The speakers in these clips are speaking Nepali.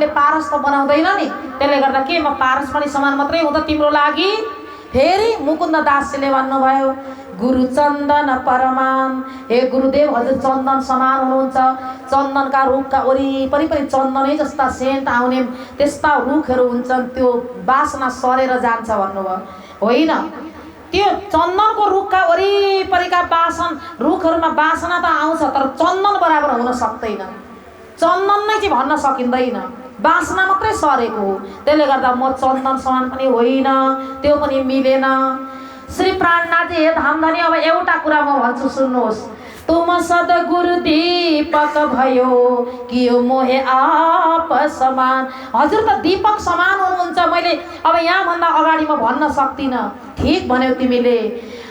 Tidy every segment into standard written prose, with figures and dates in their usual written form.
तिमीले पारस त बनाउँदैन नि, त्यसले गर्दा के म पारस पनि समान मात्रै हुँदा तिम्रो लागि। फेरि मुकुन्द दासजीले भन्नुभयो गुरु चन्दन परमान, हे गुरुदेव हजुर चन्दन समान हुनुहुन्छ। चन्दनका रुखका वरिपरि पनि चन्दनै जस्ता सेन्ट आउने त्यस्ता रुखहरू हुन्छन्, त्यो बासना सरेर जान्छ भन्नुभयो। होइन, त्यो चन्दनको रुखका वरिपरिका रुखहरूमा बासना त आउँछ, तर चन्दन बराबर हुन सक्दैन। चन्दन नै चाहिँ भन्न सकिँदैन, बासना मात्रै सरेको हो। त्यसले गर्दा म चन्दन समान पनि होइन, त्यो पनि मिलेन। श्री प्राणनाथजी हे धामधनी, अब एउटा कुरा म भन्छु सुन्नुहोस्। तुम सद्गुरु दीपक भयो कि यो मोहे आप समान। हजुर त दीपक समान हुनुहुन्छ। मैले अब यहाँभन्दा अगाडि म भन्न सक्दिनँ। ठिक भन्यौ तिमीले।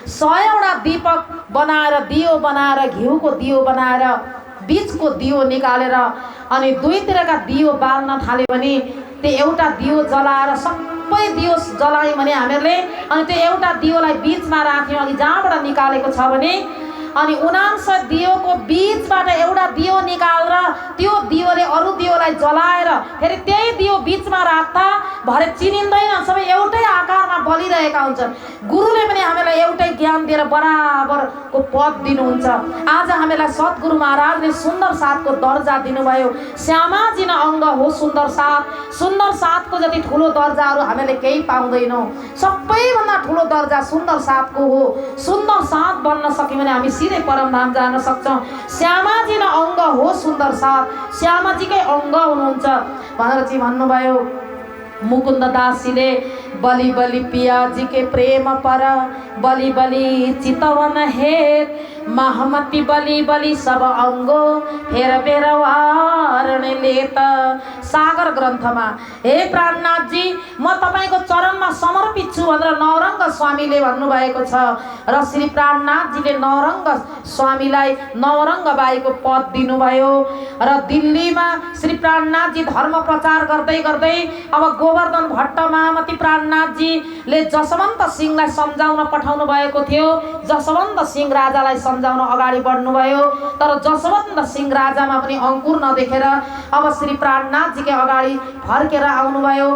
100वटा दीपक बनाएर, दियो बनाएर, घिउको दियो बनाएर, बीचको दियो निकालेर अनि दुईतिरका दियो बाल्न थाल्यो भने त्यो एउटा दियो जलाएर सबै दियो जलायौँ भने हामीहरूले, अनि त्यो एउटा दियोलाई बीचमा राख्यौँ अघि जहाँबाट निकालेको छ भने, अनि 99 दियोको बीचबाट एउटा दियो निकालेर त्यो दियोले अरू दियोलाई जलाएर फेरि त्यही दियो बीचमा राख्दा भरे चिनिँदैन, सबै एउटै आकारमा बलिरहेका हुन्छन्। गुरुले पनि हामीलाई एउटै ज्ञान दिएर बराबरको पद दिनुहुन्छ। आज हामीलाई सद्गुरु महाराजले सुन्दर साथको दर्जा दिनुभयो। श्यामाजी न अङ्ग हो सुन्दर साथ। सुन्दर साथको जति ठुलो दर्जाहरू हामीले केही पाउँदैनौँ। सबैभन्दा ठुलो दर्जा सुन्दर साथको हो। सुन्दर साथ बन्न सक्यौँ भने हामी सिधै परमधाम जान सक्छौँ। श्यामाजी न अङ्ग हो सुन्दर साथ, श्यामाजीकै अङ्ग हुनुहुन्छ भनेर चाहिँ भन्नुभयो। मुकुन्द दासजीले बलि बलि पियाजी के प्रेम पर, बलि बलि चितवन हेत, महमती बलि बलि सब अङ्गो फेर बेर वारण लेत। सागर ग्रन्थमा हे प्राणनाथजी म तपाईँको चरणमा समर्पित छु भनेर नवरङ्ग स्वामीले भन्नुभएको छ। र श्री प्राणनाथजीले नवरङ्ग स्वामीलाई नवरङ्ग बाईको पद दिनुभयो। र दिल्लीमा श्री प्राणनाथजी धर्म प्रचार गर्दै गर्दै अब गोवर्धन भट्ट महामती प्राणनाथजीले जसवन्त सिंहलाई सम्झाउन पठाउनु भएको थियो। जसवन्त सिंह राजालाई सम्झाउन अगाडि बढ्नुभयो, तर जसवन्त सिंह राजामा पनि अङ्कुर नदेखेर अब श्री प्राणनाथजीकै अगाडि फर्केर आउनुभयो।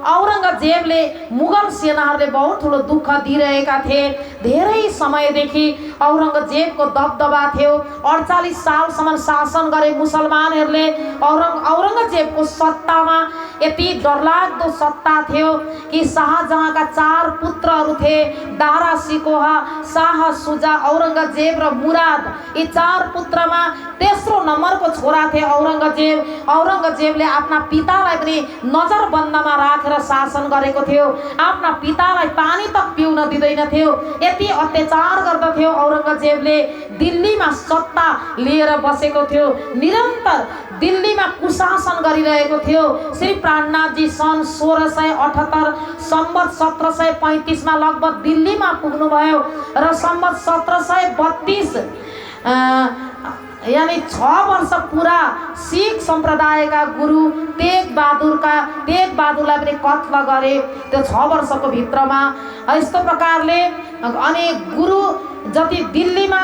औरङ्गजेबले मुगल सेनाहरूले बहुत ठुलो दुःख दिइरहेका थिए। धेरै समयदेखि औरङ्गजेबको दबदबा थियो। 48 सालसम्म शासन गरे मुसलमानहरूले। औरङ्गजेबको सत्तामा यति डरलाग्दो सत्ता थियो कि शाहजहाँका 4 पुत्रहरू थिए, दारा सिकोहा, शाह सुजा, औरङ्गजेब र मुराद। यी 4 पुत्रमा तेस्रो नम्बरको छोरा थिए औरङ्गजेब। औरङ्गजेबले आफ्ना पितालाई पनि नजरबन्दमा राखेर शासन गरेको थियो। आफ्ना पितालाई पानी तक पिउन दिँदैन थियो। यति अत्याचार गर्दथ्यो औरङ्गजेबले। दिल्लीमा सत्ता लिएर बसेको थियो। निरन्तर दिल्लीमा कुशासन गरिरहेको थियो। श्री प्राणनाथजी सन् 1678 सम्वत 1735 मा लगभग दिल्लीमा पुग्नुभयो र सम्वत 1732 यानी 6 वर्ष पुरा सिख सम्प्रदायका गुरु तेग बहादुरलाई पनि कत्ल गरे त्यो 6 वर्षको भित्रमा। यस्तो प्रकारले अनेक गुरु जति दिल्लीमा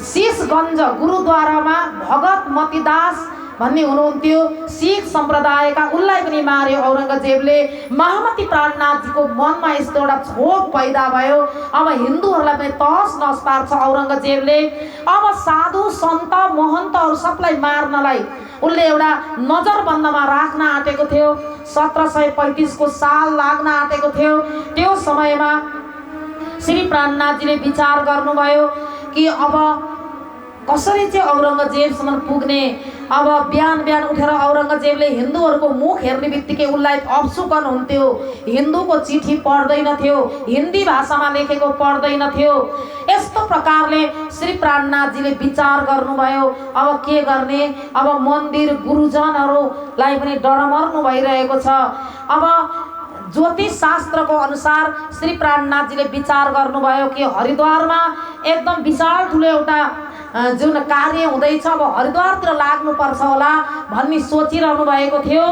शीशगञ्ज गुरुद्वारामा भगत मतिदास भन्ने हुनुहुन्थ्यो सिख सम्प्रदायका, उसलाई पनि मार्यो औरङ्गजेबले। महामती प्राणनाथजीको मनमा यस्तो एउटा क्षोभ पैदा भयो। अब हिन्दूहरूलाई पनि तहस नहस पार्छ औरङ्गजेबले। अब साधु सन्त महन्तहरू सबलाई मार्नलाई उसले एउटा नजरबन्दमा राख्न आँटेको थियो। 1735 को साल लाग्न आँटेको थियो। त्यो समयमा श्री प्राणनाथजीले विचार गर्नुभयो कि अब कसरी चाहिँ औरङ्गजेबसम्म पुग्ने। अब बिहान बिहान उठेर औरङ्गजेबले हिन्दूहरूको मुख हेर्ने बित्तिकै उसलाई अपसुकन हुन्थ्यो। हिन्दूको चिठी पढ्दैनथ्यो, हिन्दी भाषामा लेखेको पढ्दैनथ्यो। यस्तो प्रकारले श्री प्राणनाथजीले विचार गर्नुभयो अब के गर्ने। अब मन्दिर गुरुजनहरूलाई पनि डरमर्नु भइरहेको छ। अब ज्योतिष शास्त्रको अनुसार श्री प्राणनाथजीले विचार गर्नुभयो कि हरिद्वारमा एकदम विशाल ठुलो एउटा जुन कार्य हुँदैछ, अब हरिद्वारतिर लाग्नुपर्छ होला भन्ने सोचिरहनु भएको थियो।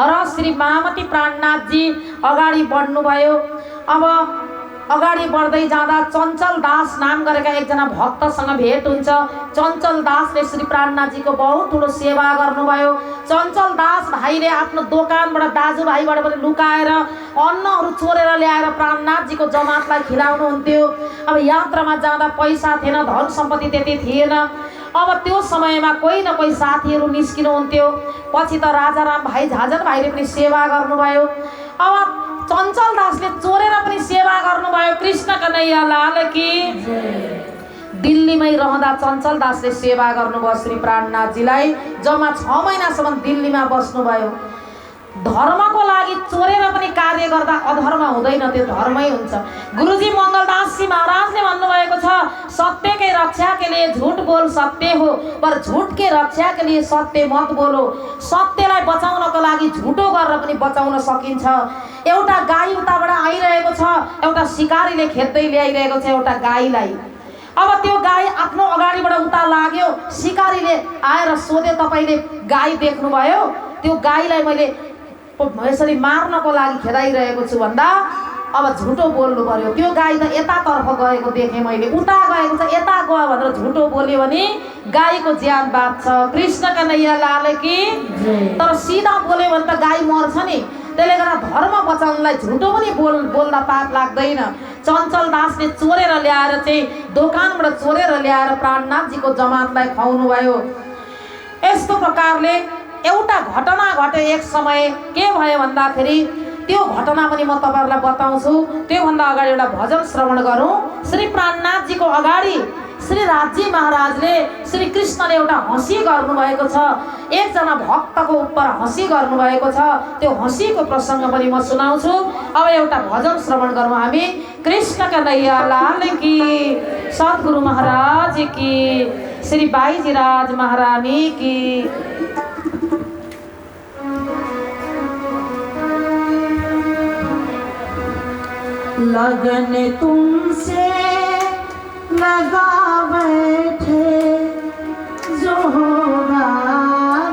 र श्री महामती प्राणनाथजी अगाडि बढ्नुभयो। अब अगाडि बढ्दै जाँदा चञ्चल दास नाम गरेका एकजना भक्तसँग भेट हुन्छ। चञ्चल दासले श्री प्राणनाथजीको बहुत ठुलो सेवा गर्नुभयो। चञ्चल दास भाइले आफ्नो दोकानबाट दाजुभाइबाट पनि लुकाएर अन्नहरू चोरेर ल्याएर प्राणनाथजीको जमातलाई खिलाउनुहुन्थ्यो। अब यात्रामा जाँदा पैसा थिएन, धन सम्पत्ति त्यति थिएन। अब त्यो समयमा कोही न कोही साथीहरू निस्किनुहुन्थ्यो। पछि त राजाराम भाइ झाझन भाइले पनि सेवा गर्नुभयो। अब चञ्चल दासले चोरेर पनि सेवा गर्नुभयो। कृष्ण कन्हैया लाल की। दिल्लीमै रहँदा चञ्चल दासले सेवा गर्नुभयो श्री प्राणनाथजीलाई। जम्मा 6 महिनासम्म दिल्लीमा बस्नुभयो। धर्मको लागि चोरेर पनि कार्य गर्दा अधर्म हुँदैन, त्यो धर्मै हुन्छ। गुरुजी मङ्गलदासजी महाराजले भन्नुभएको छ, सत्य के रक्षा के लिए झूठ बोल सकते हो, पर झूठ के रक्षा के लिए सत्य मत बोलो। सत्यलाई बचाउनको लागि झुटो गरेर पनि बचाउन सकिन्छ। एउटा गाई उताबाट आइरहेको छ, एउटा शिकारीले खेद्दै ल्याइरहेको छ एउटा गाईलाई। अब त्यो गाई आफ्नो अगाडिबाट उता लाग्यो। शिकारीले आएर सोध्यो, तपाईले गाई देख्नुभयो? त्यो गाईलाई मैले यसरी मार्नको लागि खेदाइरहेको छु भन्दा अब झुटो बोल्नु पर्यो। त्यो गाई त यतातर्फ गएको देखेँ मैले, उता गएको छ, यता गयो भनेर झुटो बोल्यो भने गाईको ज्यान बाँच्छ। कृष्ण कन्हैया लाल की। तर सिधा बोल्यो भने त गाई मर्छ नि। त्यसले गर्दा धर्म बचाउनलाई झुटो पनि बोल्दा पाप लाग्दैन। चञ्चल दासले चोरेर ल्याएर चाहिँ दोकानबाट चोरेर ल्याएर प्राणनाथजीको जमातलाई खुवाउनु भयो। यस्तो प्रकारले एउटा घटना घट्यो। एक समय के भयो भन्दाखेरि त्यो घटना पनि म तपाईहरुलाई बताउँछु। त्योभन्दा अगाडि एउटा भजन श्रवण गरौँ। श्री प्राणनाथजीको अगाडि श्री राजी महाराजले श्री कृष्णले एउटा हँसी गर्नुभएको छ। एकजना भक्तको उप हँसी गर्नुभएको छ। त्यो हँसीको प्रसङ्ग पनि म सुनाउँछु। अब एउटा भजन श्रवण गरौँ हामी। कृष्ण कन्हैया लाल की, सद्गुरु महाराज की, श्री बाईजीराज महारानी की। लगन तुमसे लगा बैठे, जो होगा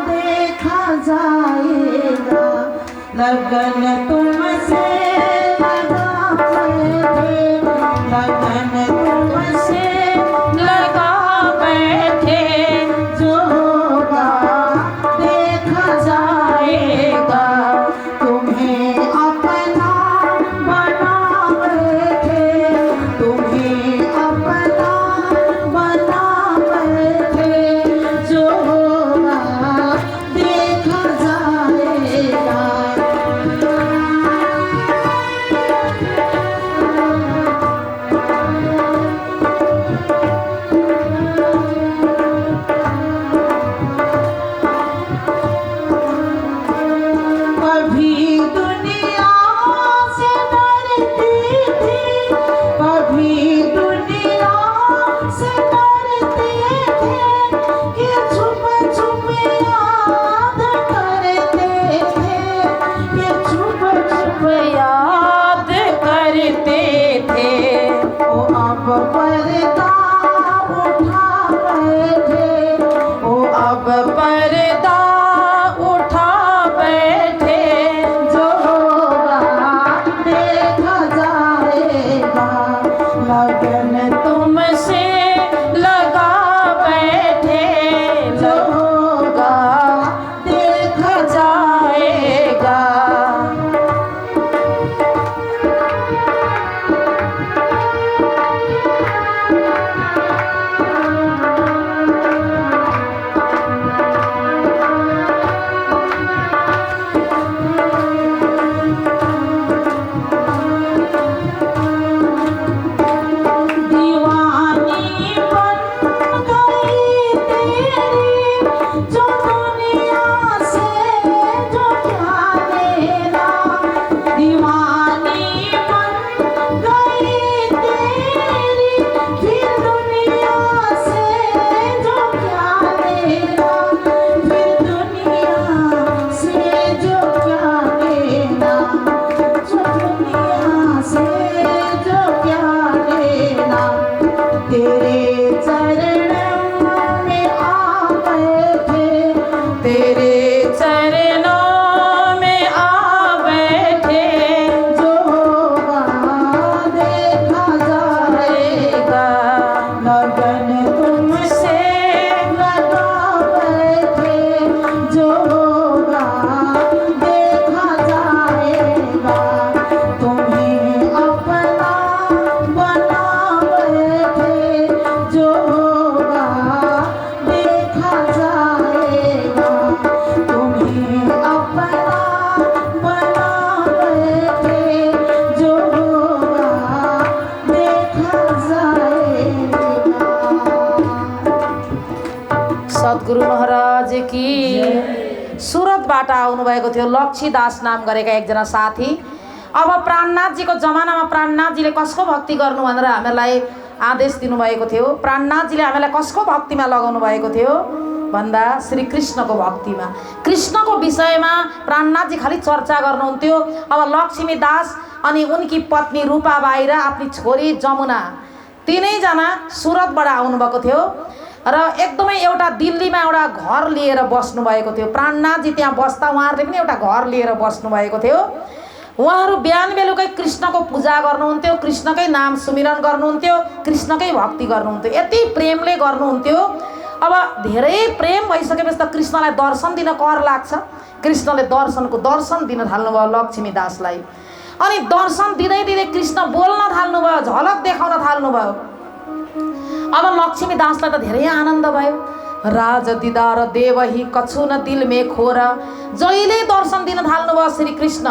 देखा जाएगा। लगन तुमसे लगा बैठे, लगन तुमसे लगा बैठे, जो होगा देखा जाएगा। तुम्हें अपना बना बैठे, तुम्हें अपना बना बैठे, जो होगा देखा जाएगा। कभी दुनिया से डरती थी, कभी दुनिया से डरते थे, कि छुप छुप याद करते थे, कि छुप छुप याद करते थे। ओ अब पर्दा उठा बैठे, ओ अब पर्दा उठा बैठे, जो होगा देखा जाएगा। लगन तुमसे लगा बैठे, जो होगा देखा जाएगा। सुरतबाट आउनुभएको थियो लक्ष्मीदास नाम गरेका एकजना साथी। अब प्राणनाथजीको जमानामा प्राणनाथजीले कसको भक्ति गर्नु भनेर हामीलाई आदेश दिनुभएको थियो। प्राणनाथजीले हामीलाई कसको भक्तिमा लगाउनु भएको थियो भन्दा श्री कृष्णको भक्तिमा, कृष्णको विषयमा प्राणनाथजी खालि चर्चा गर्नुहुन्थ्यो। अब लक्ष्मीदास अनि उनकी पत्नी रूपाबाई र आफ्नी छोरी जमुना तीनैजना सुरतबाट आउनुभएको थियो र एकदमै एउटा दिल्लीमा एउटा घर लिएर बस्नुभएको थियो। प्राणनाथजी त्यहाँ बस्दा उहाँहरूले पनि एउटा घर लिएर बस्नुभएको थियो। उहाँहरू बिहान बेलुकै कृष्णको पूजा गर्नुहुन्थ्यो, कृष्णकै नाम सुमिरन गर्नुहुन्थ्यो, कृष्णकै भक्ति गर्नुहुन्थ्यो। यति प्रेमले गर्नुहुन्थ्यो। अब धेरै प्रेम भइसकेपछि त कृष्णलाई दर्शन दिन कर लाग्छ। कृष्णले दर्शन दिन थाल्नुभयो लक्ष्मीदासलाई। अनि दर्शन दिँदै दिँदै कृष्ण बोल्न थाल्नुभयो, झलक देखाउन थाल्नुभयो। अब लक्ष्मीदासलाई त धेरै आनन्द भयो। राज दिदार देवही कछु न दिल में खोर, जहिले दर्शन दिन थाल्नुभयो श्री कृष्ण।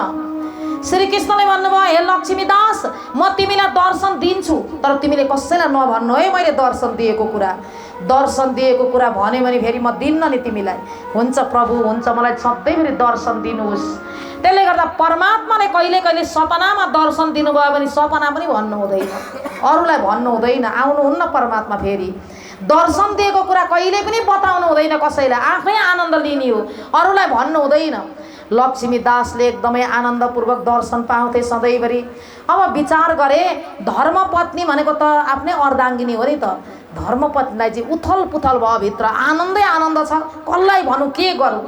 श्री कृष्णले भन्नुभयो, हे लक्ष्मीदास म तिमीलाई दर्शन दिन्छु, तर तिमीले कसैलाई नभन्नु है मैले दर्शन दिएको कुरा। दर्शन दिएको कुरा भन्यो भने फेरि म दिन्न नि तिमीलाई। हुन्छ प्रभु, हुन्छ, मलाई सधैँभरि दर्शन दिनुहोस्। त्यसले गर्दा परमात्माले कहिले कहिले सपनामा दर्शन दिनुभयो भने सपना पनि भन्नु हुँदैन, अरूलाई भन्नु हुँदैन, आउनुहुन्न परमात्मा। फेरि दर्शन दिएको कुरा कहिले पनि बताउनु हुँदैन कसैलाई, आफै आनन्द लिने हो, अरूलाई भन्नु हुँदैन। लक्ष्मीदासले एकदमै आनन्दपूर्वक दर्शन पाउँथे सधैँभरि। अब विचार गरे, धर्मपत्नी भनेको त आफ्नै अर्धाङ्गिनी हो नि त। धर्मपत्नीलाई चाहिँ उथल पुथल भयो भित्र, आनन्दै आनन्द छ, कसलाई भनौँ के गरौँ।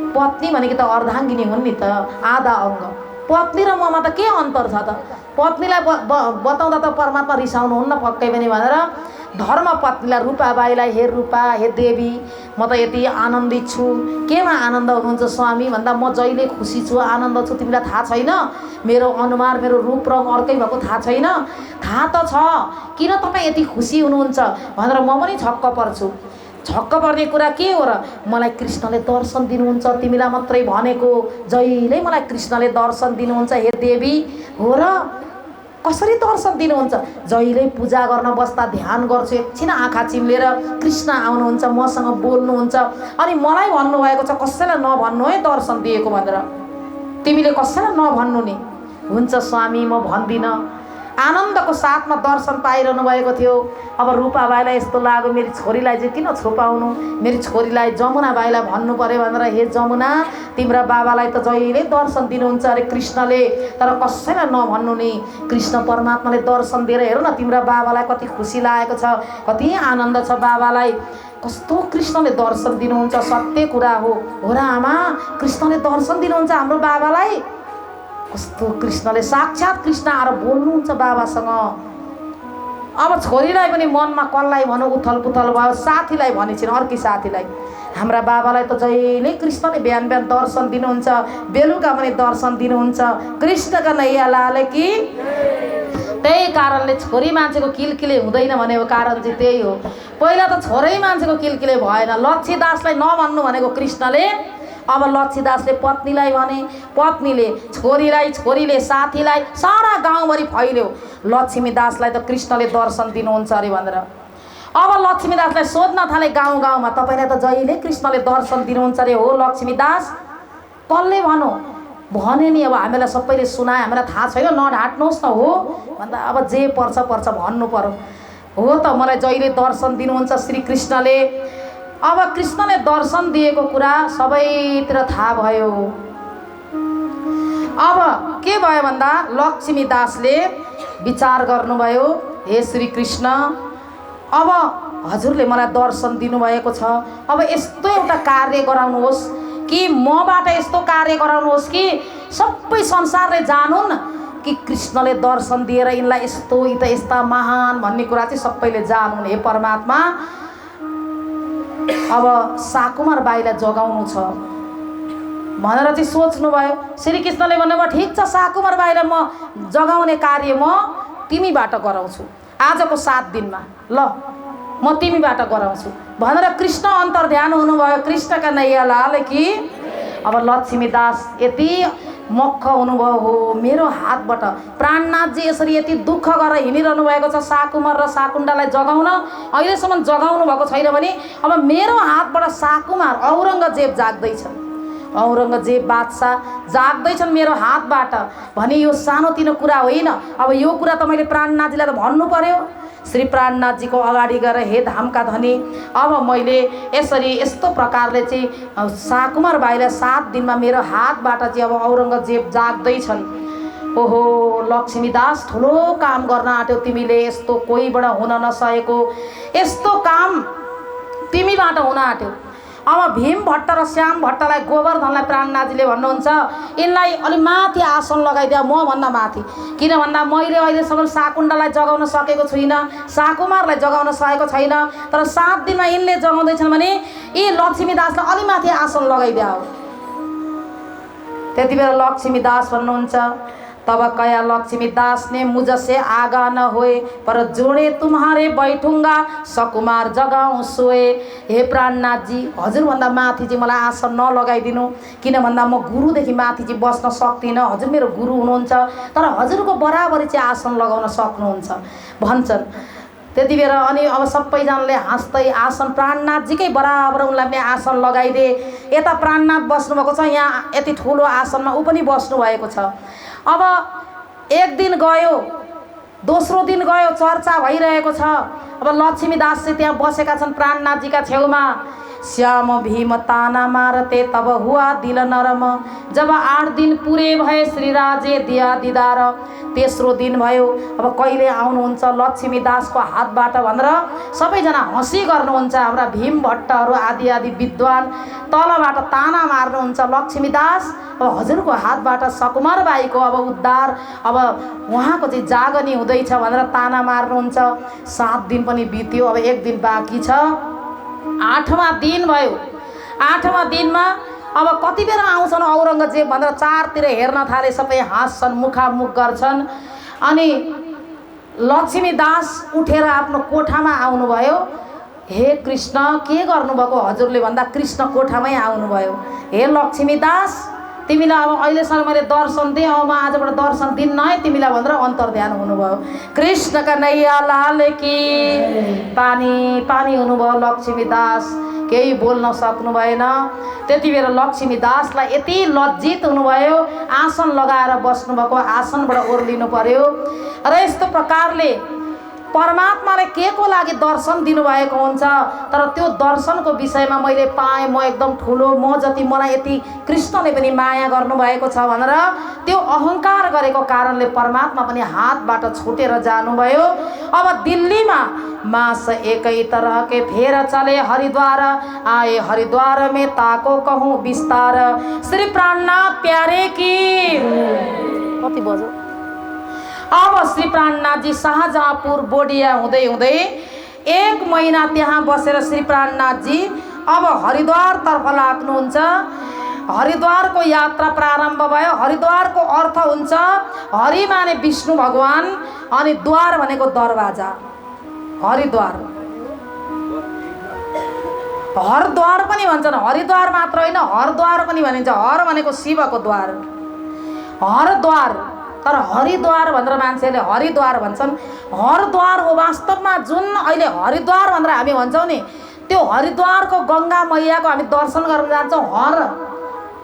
पत्नी भनेको त अर्धाङ्गिनी हुन् नि त, आधा अङ्ग। पत्नी र ममा त के अन्तर छ त? पत्नीलाई बताउँदा त परमात्मा रिसाउनुहुन्न पक्कै पनि भनेर धर्मपत्नीलाई रूपाबाईलाई, हे रूपा, हे देवी, म त यति आनन्दित छु। केमा आनन्द हुनुहुन्छ स्वामी भन्दा म जहिले खुसी छु, आनन्द छु। तिमीलाई थाहा छैन मेरो अनुहार, मेरो रूप रङ अर्कै भएको थाहा छैन? थाहा त छ, किन तपाईँ यति खुसी हुनुहुन्छ भनेर म पनि छक्क पर्छु। छक्क पर्ने कुरा के हो र? मलाई कृष्णले दर्शन दिनुहुन्छ, तिमीलाई मात्रै भनेको, जहिले मलाई कृष्णले दर्शन दिनुहुन्छ हे देवी। हो र? कसरी दर्शन दिनुहुन्छ? जहिले पूजा गर्न बस्दा ध्यान गर्छु, एकछिन आँखा चिम्लेर कृष्ण आउनुहुन्छ, मसँग बोल्नुहुन्छ, अनि मलाई भन्नुभएको छ कसैलाई नभन्नु है दर्शन दिएको भनेर। तिमीले कसैलाई नभन्नु नि। हुन्छ स्वामी, म भन्दिनँ। आनन्दको साथमा दर्शन पाइरहनु भएको थियो। अब रूपाबाईलाई यस्तो लाग्यो, मेरी छोरीलाई चाहिँ किन छुपाउनु, मेरी छोरीलाई जमुनाबाईलाई भन्नु पर्यो भनेर, हे जमुना, तिम्रा बाबालाई त जहिले दर्शन दिनुहुन्छ अरे कृष्णले, तर कसैलाई नभन्नु नि। कृष्ण परमात्माले दर्शन दिएर हेरौँ न तिम्रा बाबालाई कति खुसी लागेको छ, कति आनन्द छ बाबालाई। कस्तो कृष्णले दर्शन दिनुहुन्छ, सत्य कुरा हो। हो र आमा, कृष्णले दर्शन दिनुहुन्छ हाम्रो बाबालाई। कस्तो कृष्णले, साक्षात् कृष्ण आएर बोल्नुहुन्छ बाबासँग। अब छोरीलाई पनि मनमा कसलाई भनौँ उथल पुथल भयो। साथीलाई भनेछिन्, अर्की साथीलाई, हाम्रा बाबालाई त जहिले कृष्णले बिहान बिहान दर्शन दिनुहुन्छ, बेलुका पनि दर्शन दिनुहुन्छ, कृष्णका नैया लाले कि। त्यही कारणले छोरी मान्छेको किलकिले हुँदैन भनेको कारण चाहिँ त्यही हो। पहिला त छोरै मान्छेको किलकिले भएन। लक्ष्मीदासलाई नभन्नु भनेको कृष्णले, अब लक्ष्मीदासले पत्नीलाई भने, पत्नीले छोरीलाई, छोरीले साथीलाई, सारा गाउँभरि फैल्यो लक्ष्मीदासलाई त कृष्णले दर्शन दिनुहुन्छ अरे भनेर। अब लक्ष्मीदासलाई सोध्न थाले गाउँ गाउँमा, तपाईँलाई त जहिले कृष्णले दर्शन दिनुहुन्छ अरे, हो लक्ष्मीदास? कसले भनौँ? भने नि अब हामीलाई सबैले सुनाए, हामीलाई थाहा छैन, नढाट्नुहोस् न। हो भन्दा अब जे पर्छ पर्छ भन्नु पर्यो। हो त, मलाई जहिले दर्शन दिनुहुन्छ श्री कृष्णले। अब कृष्णले दर्शन दिएको कुरा सबैतिर थाहा भयो। अब के भयो भन्दा लक्ष्मीदासले विचार गर्नुभयो, हे श्री कृष्ण, अब हजुरले मलाई दर्शन दिनुभएको छ, अब यस्तो एउटा कार्य गराउनुहोस् कि मबाट यस्तो कार्य गराउनुहोस् कि सबै संसारले जानुन् कि कृष्णले दर्शन दिएर यिनलाई यस्तो, यी त यस्ता महान भन्ने कुरा चाहिँ सबैले जानुन्। हे परमात्मा, अब साकुमार बाईलाई जगाउनु छ भनेर चाहिँ सोच्नुभयो। श्री कृष्णले भन्नुभयो, ठिक छ, साकुमार बाईलाई म जगाउने कार्य म तिमीबाट गराउँछु, आजको 7 दिनमा ल म तिमीबाट गराउँछु भनेर कृष्ण अन्तर्ध्यान हुनुभयो। कृष्णका नैया लाल कि। अब लक्ष्मीदास यति मक्ख हुनुभयो, हो मेरो हातबाट प्राणनाथजी यसरी यति दुःख गरेर हिँडिरहनु भएको छ साकुमार र साकुण्डालाई जगाउन, अहिलेसम्म जगाउनु भएको छैन भने अब मेरो हातबाट साकुमार औरङ्गजेब जाग्दैछ, औरङ्गजेब बादशाह जाग्दैछन् मेरो हातबाट भने यो सानोतिनो कुरा होइन। अब यो कुरा त मैले प्राणनाथजीलाई त भन्नु पर्यो। श्री प्राणनाथजीको अगाडि गएर हे धामका धनी, अब मैले यसरी यस्तो प्रकारले चाहिँ साकुमार बाईलाई 7 दिनमा मेरो हातबाट चाहिँ अब औरङ्गजेब जाग्दैछन्। ओहो लक्ष्मीदास, ठुलो काम गर्न आँट्यौ तिमीले, यस्तो कोहीबाट हुन नसकेको यस्तो काम तिमीबाट हुन आँट्यो। अब भीम भट्ट र श्याम भट्टलाई गोवर्धनलाई प्राणनाथजीले भन्नुहुन्छ यिनलाई अलि माथि आसन लगाइदियो, म भन्दा माथि, किन भन्दा मैले अहिलेसम्म साकुण्डलाई जगाउन सकेको छुइनँ, साकुमारलाई जगाउन सकेको छैन, तर 7 दिनमा यिनले जगाउँदैछन् भने यी लक्ष्मीदासलाई अलि माथि आसन लगाइदियो। त्यति बेला लक्ष्मीदास भन्नुहुन्छ तब कया लक्ष्मीदास ने मुझसे आगा न होए पर जोड़े तुम्हारे बैठूंगा सकुमार जगाऊं सोए। हे प्राणनाथजी, हजुरभन्दा माथि चाहिँ मलाई आसन नलगाइदिनु, किन भन्दा म गुरुदेखि माथि चाहिँ बस्न सक्दिनँ, हजुर मेरो गुरु हुनुहुन्छ, तर हजुरको बराबरी चाहिँ आसन लगाउन सक्नुहुन्छ भन्छन्। त्यति बेला अनि अब सबैजनाले हाँस्दै आसन प्राणनाथजीकै बराबर उनलाई पनि आसन लगाइदिए। यता प्राणनाथ बस्नुभएको छ, यहाँ यति ठुलो आसनमा ऊ पनि बस्नुभएको छ। अब एक दिन गयो, दोस्रो दिन गयो, चर्चा भइरहेको छ। अब लक्ष्मीदास चाहिँ त्यहाँ बसेका छन् प्राणनाथजीका छेउमा। श्याम भीम ताना मारते तब हुआ दिल नरम, जब 8 दिन पुरे भए श्रीराजे दिया दिदार। तेस्रो दिन भयो, अब कहिले आउनुहुन्छ लक्ष्मीदासको हातबाट भनेर सबैजना हँसी गर्नुहुन्छ। हाम्रा भीम भट्टहरू आदि आदि विद्वान तलबाट ताना मार्नुहुन्छ, लक्ष्मीदास अब हजुरको हातबाट सकुमार बाईको अब उद्धार, अब उहाँको चाहिँ जागनी हुँदैछ भनेर ताना मार्नुहुन्छ। 7 दिन पनि बित्यो, अब 1 दिन बाँकी छ। 8वाँ दिन भयो। 8वाँ दिनमा अब कति बेला आउँछन् औरङ्गजेब भनेर चारतिर हेर्न थाले, सबै हाँस्छन्, मुखामुख गर्छन्। अनि लक्ष्मीदास उठेर आफ्नो कोठामा आउनुभयो। हे कृष्ण, के गर्नुभएको हजुरले भन्दा कृष्ण कोठामै आउनुभयो। हे लक्ष्मीदास, तिमीलाई अब अहिलेसम्म मैले दर्शन दिएँ, अब म आजबाट दर्शन दिन्न है तिमीलाई भनेर अन्तर्ध्यान हुनुभयो। कृष्ण कन्हैया लाल की पानी पानी हुनुभयो लक्ष्मीदास, केही बोल्न सक्नु भएन। त्यति बेला लक्ष्मीदासलाई यति लज्जित हुनुभयो, आसन लगाएर बस्नुभएको, आसनबाट ओर्लिनु पर्यो। र यस्तो प्रकारले परमात्माले के को लागि दर्शन दिनुभएको हुन्छ, तर त्यो दर्शनको विषयमा मैले पाएँ, म एकदम ठुलो, म जति मलाई यति कृष्णले पनि माया गर्नुभएको छ भनेर त्यो अहङ्कार गरेको कारणले परमात्मा पनि हातबाट छुटेर जानुभयो। अब दिल्लीमा मास एकै तरह के फेर चले हरिद्वार, आए हरिद्वार में ताको कहूँ विस्तार। श्री प्राणनाथ प्यारे की कति बज्यो। अब श्री प्राणनाथजी शाहजहाँपुर बोडिया हुँदै हुँदै 1 महिना त्यहाँ बसेर श्री प्राणनाथजी अब हरिद्वारतर्फ लाग्नुहुन्छ। हरिद्वारको यात्रा प्रारम्भ भयो। हरिद्वारको अर्थ हुन्छ हरि माने विष्णु भगवान, अनि द्वार भनेको दरवाजा। हरिद्वार, हरद्वार पनि भन्छन्, हरिद्वार मात्र होइन हरद्वार पनि भनिन्छ। हर भनेको शिवको द्वार, हरद्वार, तर हरिद्वार भनेर मान्छेले हरिद्वार भन्छन्। हरद्वार हो वास्तवमा जुन अहिले हरिद्वार भनेर हामी भन्छौँ नि, त्यो हरिद्वारको गङ्गा मैयाको हामी दर्शन गर्न जान्छौँ। हर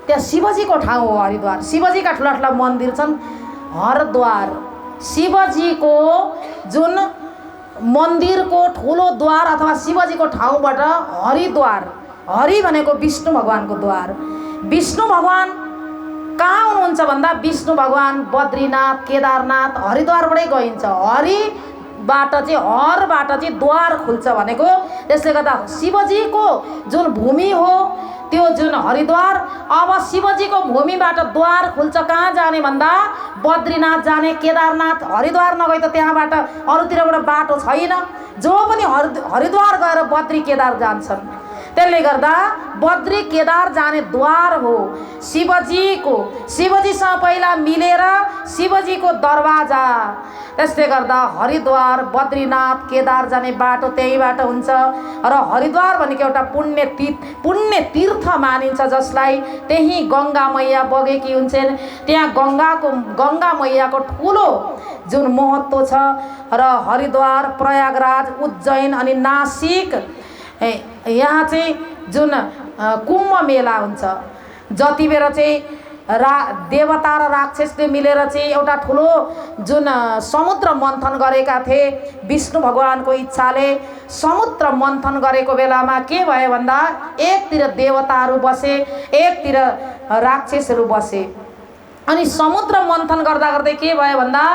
त्यहाँ शिवजीको ठाउँ हो हरिद्वार, शिवजीका ठुला ठुला मन्दिर छन्। हरद्वार शिवजीको जुन मन्दिरको ठुलो द्वार अथवा शिवजीको ठाउँबाट हरिद्वार, हरि भनेको विष्णु भगवानको द्वार। विष्णु भगवान कहाँ हुनुहुन्छ भन्दा विष्णु भगवान बद्रीनाथ केदारनाथ हरिद्वारबाटै गइन्छ। हरिबाट चाहिँ हरबाट चाहिँ द्वार खुल्छ भनेको, त्यसले गर्दा शिवजीको जुन भूमि हो त्यो जुन हरिद्वार, अब शिवजीको भूमिबाट द्वार खुल्छ। कहाँ जाने भन्दा बद्रीनाथ जाने, केदारनाथ, हरिद्वार नगए त त्यहाँबाट अरूतिरबाट बाटो छैन। जो पनि हरिद्वार गएर बद्री केदार जान्छन्। त्यसले गर्दा बद्री केदार जाने द्वार हो शिवजीको, शिवजीसँग पहिला मिलेर शिवजीको दरवाजा। त्यसले गर्दा हरिद्वार बद्रीनाथ केदार जाने बाटो त्यहीबाट हुन्छ। र हरिद्वार भनेको एउटा पुण्य तीर्थ मानिन्छ, जसलाई त्यही गङ्गा मैया बगेकी हुन्छन्। त्यहाँ गङ्गा मैयाको ठुलो जुन महत्त्व छ। र हरिद्वार, प्रयागराज, उज्जैन अनि नासिक, यहाँ चाहिँ जुन कुम्भ मेला हुन्छ, जति बेर चाहिँ देवता र राक्षसले मिलेर चाहिँ एउटा ठुलो जुन समुद्र मन्थन गरेका थिए, विष्णु भगवानको इच्छाले समुद्र मन्थन गरेको बेलामा के भयो भन्दा एकतिर देवताहरू बसे, एकतिर राक्षसहरू बसे। अनि समुद्र मन्थन गर्दा गर्दै के भयो भन्दा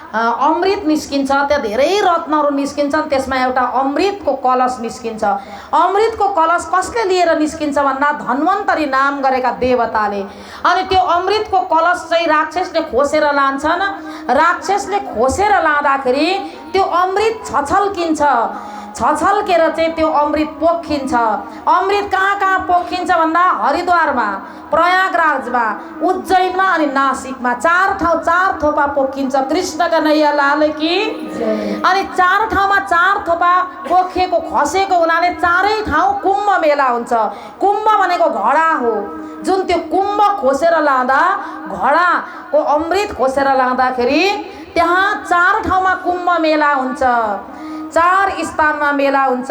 अमृत निस्किन्छ, त्यहाँ धेरै रत्नहरू निस्किन्छन्, त्यसमा एउटा अमृतको कलश निस्किन्छ। अमृतको कलश कसले लिएर निस्किन्छ भन्दा धन्वन्तरी नाम गरेका देवताले। अनि त्यो अमृतको कलश चाहिँ राक्षसले खोसेर लान्छन्। राक्षसले खोसेर लाँदाखेरि त्यो अमृत छछल्किन्छ, छछल्केर चाहिँ त्यो अमृत पोखिन्छ। अमृत कहाँ कहाँ पोखिन्छ भन्दा हरिद्वारमा, प्रयागराजमा, उज्जैनमा अनि नासिकमा, 4 ठाउँ 4 थोपा पोखिन्छ। कृष्ण कन्हैया लाल की। अनि 4 ठाउँमा 4 थोपा पोखिएको खसेको हुनाले 4 ठाउँ कुम्भ मेला हुन्छ। कुम्भ भनेको घडा हो, जुन त्यो कुम्भ खोसेर लाँदा, घडाको अमृत खोसेर लाँदाखेरि त्यहाँ 4 ठाउँमा कुम्भ मेला हुन्छ, 4 स्थानमा मेला हुन्छ।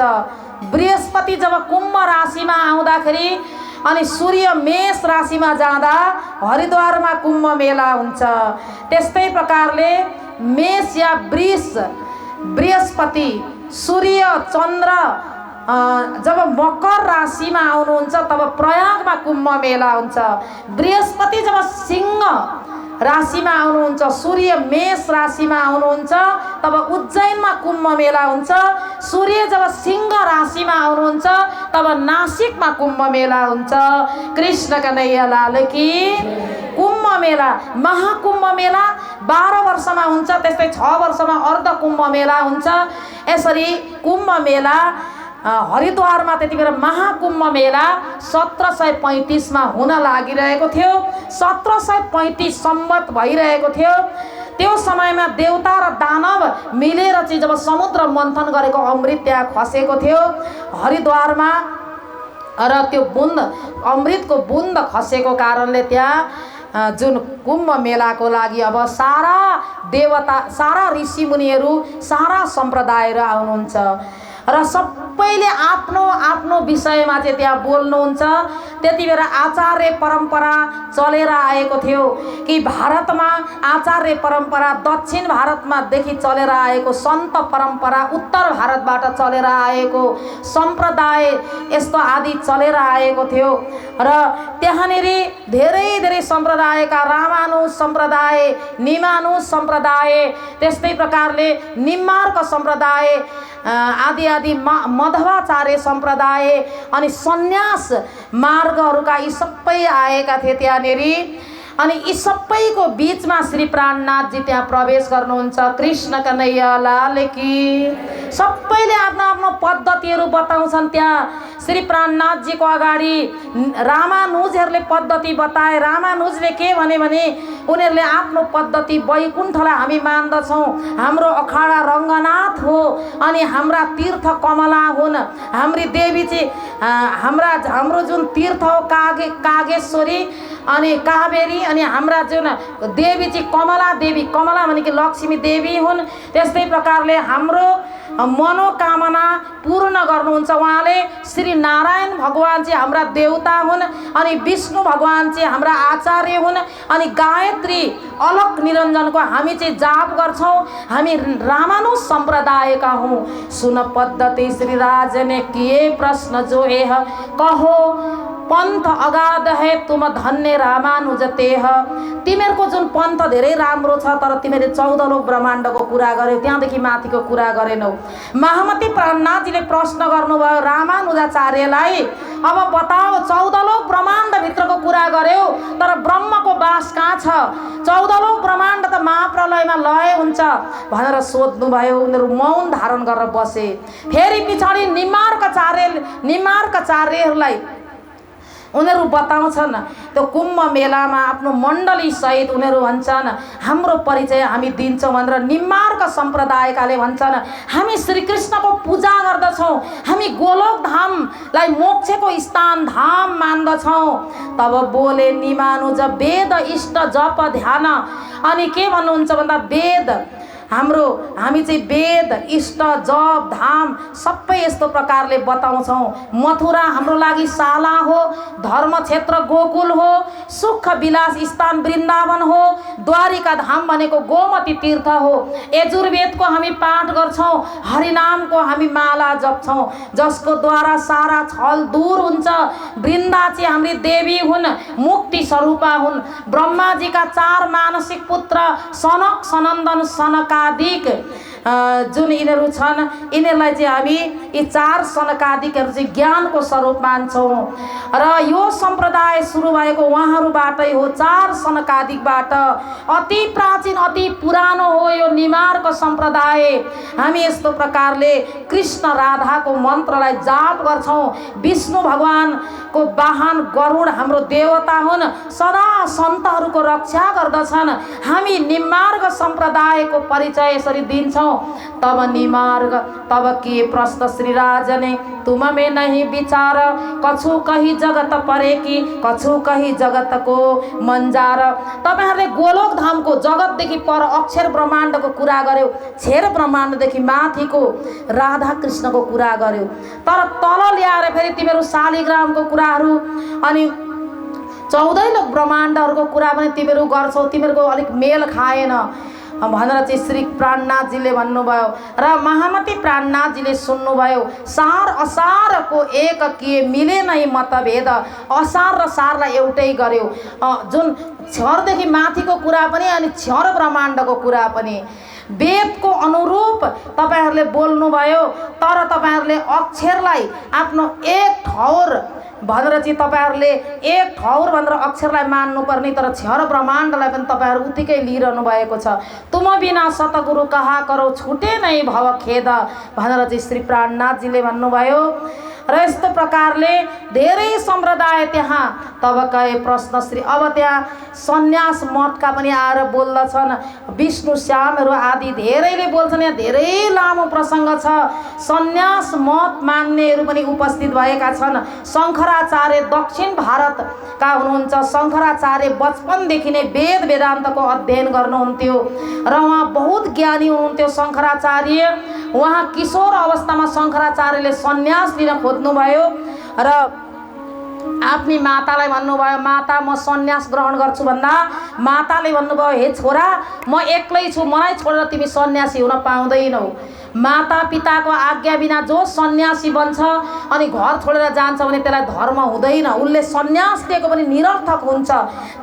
बृहस्पति जब कुम्भ राशिमा आउँदाखेरि अनि सूर्य मेष राशिमा जाँदा हरिद्वारमा कुम्भ मेला हुन्छ। त्यस्तै प्रकारले मेष या वृष, बृहस्पति, सूर्य, चन्द्र जब मकर राशिमा आउनुहुन्छ तब प्रयागमा कुम्भ मेला हुन्छ। बृहस्पति जब सिंह राशिमा आउनुहुन्छ, सूर्य मेष राशिमा आउनुहुन्छ तब उज्जैनमा कुम्भ मेला हुन्छ। सूर्य जब सिंह राशिमा आउनुहुन्छ तब नासिकमा कुम्भ मेला हुन्छ। कृष्ण कन्हैया लाल की। कुम्भ मेला, महाकुम्भ मेला 12 वर्षमा हुन्छ, त्यस्तै 6 वर्षमा अर्ध कुम्भ मेला हुन्छ। यसरी कुम्भ मेला हरिद्वारमा त्यति बेला महाकुम्भ मेला 1735 मा हुन लागिरहेको थियो। 1735 सम्वत भइरहेको थियो। त्यो समयमा देवता र दानव मिलेर चाहिँ जब समुद्र मन्थन गरेको अमृत त्यहाँ खसेको थियो हरिद्वारमा, र त्यो बुन्द अमृतको बुन्द खसेको कारणले त्यहाँ जुन कुम्भ मेलाको लागि अब सारा देवता, सारा ऋषि मुनिहरू, सारा सम्प्रदायहरू आउनुहुन्छ र सबैले आफ्नो आफ्नो विषयमा चाहिँ त्यहाँ बोल्नुहुन्छ। त्यति बेला आचार्य परम्परा चलेर आएको थियो कि भारतमा आचार्य परम्परा, दक्षिण भारतमा देखि चलेर आएको सन्त परम्परा, उत्तर भारतबाट चलेर आएको सम्प्रदाय, यस्तो आदि चलेर आएको थियो। र त्यहाँनिर धेरै धेरै सम्प्रदायका रामानुज सम्प्रदाय, निमानुज सम्प्रदाय, त्यस्तै प्रकारले निम्मार्क सम्प्रदाय आदि आदि मध्वाचार्य सम्प्रदाय अनि सन्यास मार्गहरूका यी सबै आएका थिए त्यहाँनिर। अनि यी सबैको बीचमा श्री प्राणनाथजी त्यहाँ प्रवेश गर्नुहुन्छ। कृष्ण कन्हैया लाल की। सबैले आफ्नो आफ्नो पद्धतिहरू बताउँछन्। त्यहाँ श्री प्राणनाथजीको अगाडि रामानुजहरूले पद्धति बताए। रामानुजले के भने उनीहरूले आफ्नो पद्धति, वैकुण्ठलाई हामी मान्दछौँ, हाम्रो अखाडा रङ्गनाथ हो, अनि हाम्रा तीर्थ कमला हुन्, हाम्री देवी चाहिँ हाम्रो जुन तीर्थ हो कागेश्वरी अनि कावेरी, अनि हाम्रा जुन देवी चाहिँ कमला देवी, कमला भनेको लक्ष्मी देवी हुन्। त्यस्तै प्रकारले हाम्रो मनोकामना पूर्ण गर्नुहुन्छ उहाँले। श्री नारायण भगवान चाहिँ हाम्रा देवता हुन्, अनि विष्णु भगवान चाहिँ हाम्रा आचार्य हुन्, अनि गायत्री अलक निरञ्जनको हामी चाहिँ जाप गर्छौँ। हामी रामानुज सम्प्रदायका हौँ। सुन पद्धति श्री राज ने किए प्रश्न जो एह, कहो पन्थ अगाध है तुम धन्य रामानुज तेह। तिमीहरूको जुन पन्थ धेरै राम्रो छ, तर तिमीले 14 लोक ब्रह्माण्डको कुरा गर्यौ, त्यहाँदेखि माथिको कुरा गरेनौ। महामती प्राणनाथजीले प्रश्न गर्नुभयो रामानुजाचार्यलाई, अब बताओ 14 लोक ब्रह्माण्डभित्रको कुरा गर्यौ, तर ब्रह्मको बास कहाँ छ? 14 लोक ब्रह्माण्ड त महाप्रलयमा लय हुन्छ भनेर सोध्नुभयो। उनीहरू मौन धारण गरेर बसे। फेरि पछाडि निम्मार्कचार्यहरूलाई उनीहरू बताउँछन्। त्यो कुम्भ मेलामा आफ्नो मण्डली सहित उनीहरू भन्छन् हाम्रो परिचय हामी दिन्छौँ भनेर। निम्मार्क सम्प्रदायकाले भन्छन् हामी श्रीकृष्णको पूजा गर्दछौँ, हामी गोलोक धामलाई मोक्षको स्थान धाम मान्दछौँ। तब बोले निमानुज वेद इष्ट जप ध्यान। अनि के भन्नुहुन्छ भन्दा वेद हामी चाहिँ वेद इष्ट जप धाम सबै यस्तो प्रकारले बताउँछौँ। मथुरा हाम्रो लागि शाला हो, धर्म क्षेत्र गोकुल हो, सुख विलास स्थान वृन्दावन हो, द्वारिका धाम भनेको गोमती तीर्थ हो। यजुर्वेदको हामी पाठ गर्छौँ, हरिनामको हामी माला जप्छौँ, जसको द्वारा सारा छल दूर हुन्छ। वृन्दा चाहिँ हाम्री देवी हुन्, मुक्ति स्वरूपा हुन्। ब्रह्माजीका 4 मानसिक पुत्र सनक सनन्दन सनकादिक जुन यिनीहरू छन्, यिनीहरूलाई चाहिँ हामी यी 4 सनकादिकहरू चाहिँ ज्ञानको स्वरूप मान्छौँ। र यो सम्प्रदाय सुरु भएको उहाँहरूबाटै हो, 4 सनकादिकबाट। अति प्राचीन अति पुरानो हो यो निमार्ग सम्प्रदाय। हामी यस्तो प्रकारले कृष्ण राधाको मन्त्रलाई जाप गर्छौँ। विष्णु भगवानको वाहन गरुड हाम्रो देवता हुन्, सदा सन्तहरूको रक्षा गर्दछन्। हामी निमार्ग सम्प्रदायको परिचय यसरी दिन्छौँ। तब निमार्ग तब के प्रश्न श्री राजने, तुम में नहीं विचार, कछु कही जगत परे कि कछु कही जगत को मंजार। तपाईहरुले गोलोक धामको जगतदेखि पर अक्षर ब्रह्माण्डको कुरा गर्यो, छेर ब्रह्माण्डदेखि माथिको राधा कृष्णको कुरा गर्यो। तर तल ल्याएर फेरि तिमीहरू शालिग्रामको कुराहरू अनि 14 लोक ब्रह्माण्डहरूको कुरा पनि तिमीहरू गर्छौ, तिमीहरूको अलिक मेल खाएन भनेर चाहिँ श्री प्राणनाथजीले भन्नुभयो र महामती प्राणनाथजीले सुन्नुभयो। सार असारको एक के मिले नै मतभेद, असार र सारलाई एउटै गर्यो। जुन छरदेखि माथिको कुरा पनि अनि छर ब्रह्माण्डको कुरा पनि वेदको अनुरूप तपाईहरुले बोल्नुभयो। तर तपाईहरुले अक्षरलाई आफ्नो एक ठौर भनेर चाहिँ तपाईहरुले एक ठौर भनेर अक्षरलाई मान्नुपर्ने, तर छर ब्रह्माण्डलाई पनि तपाईहरु उत्तिकै लिइरहनु भएको छ। तुम बिना सतगुरु कहा करो, छुटे नै भव खेद भनेर चाहिँ श्री प्राणनाथजीले भन्नुभयो। र यस्तो प्रकारले धेरै सम्प्रदाय त्यहाँ तब कहे प्रश्न श्री। अब त्यहाँ सन्यास मठका पनि आएर बोल्दछन्, विष्णु श्यामहरू आदि धेरैले बोल्छन्। यहाँ धेरै लामो प्रसङ्ग छ। सन्यास मत मान्नेहरू पनि उपस्थित भएका छन्। शङ्कराचार्य दक्षिण भारतका हुनुहुन्छ। शङ्कराचार्य बचपनदेखि नै वेद वेदान्तको अध्ययन गर्नुहुन्थ्यो र उहाँ बहुत ज्ञानी हुनुहुन्थ्यो शङ्कराचार्य। उहाँ किशोर अवस्थामा शङ्कराचार्यले सन्यास लिन खोज्नुभयो र आफ्नी मातालाई भन्नुभयो, माता म सन्यास ग्रहण गर्छु भन्दा माताले भन्नुभयो, हे छोरा म एक्लै छु, मलाई छोडेर तिमी सन्यासी हुन पाउँदैनौ। माता पिताको आज्ञा बिना जो सन्यासी बन्छ अनि घर छोडेर जान्छ भने त्यसलाई धर्म हुँदैन, उसले सन्यास लिएको पनि निरर्थक हुन्छ।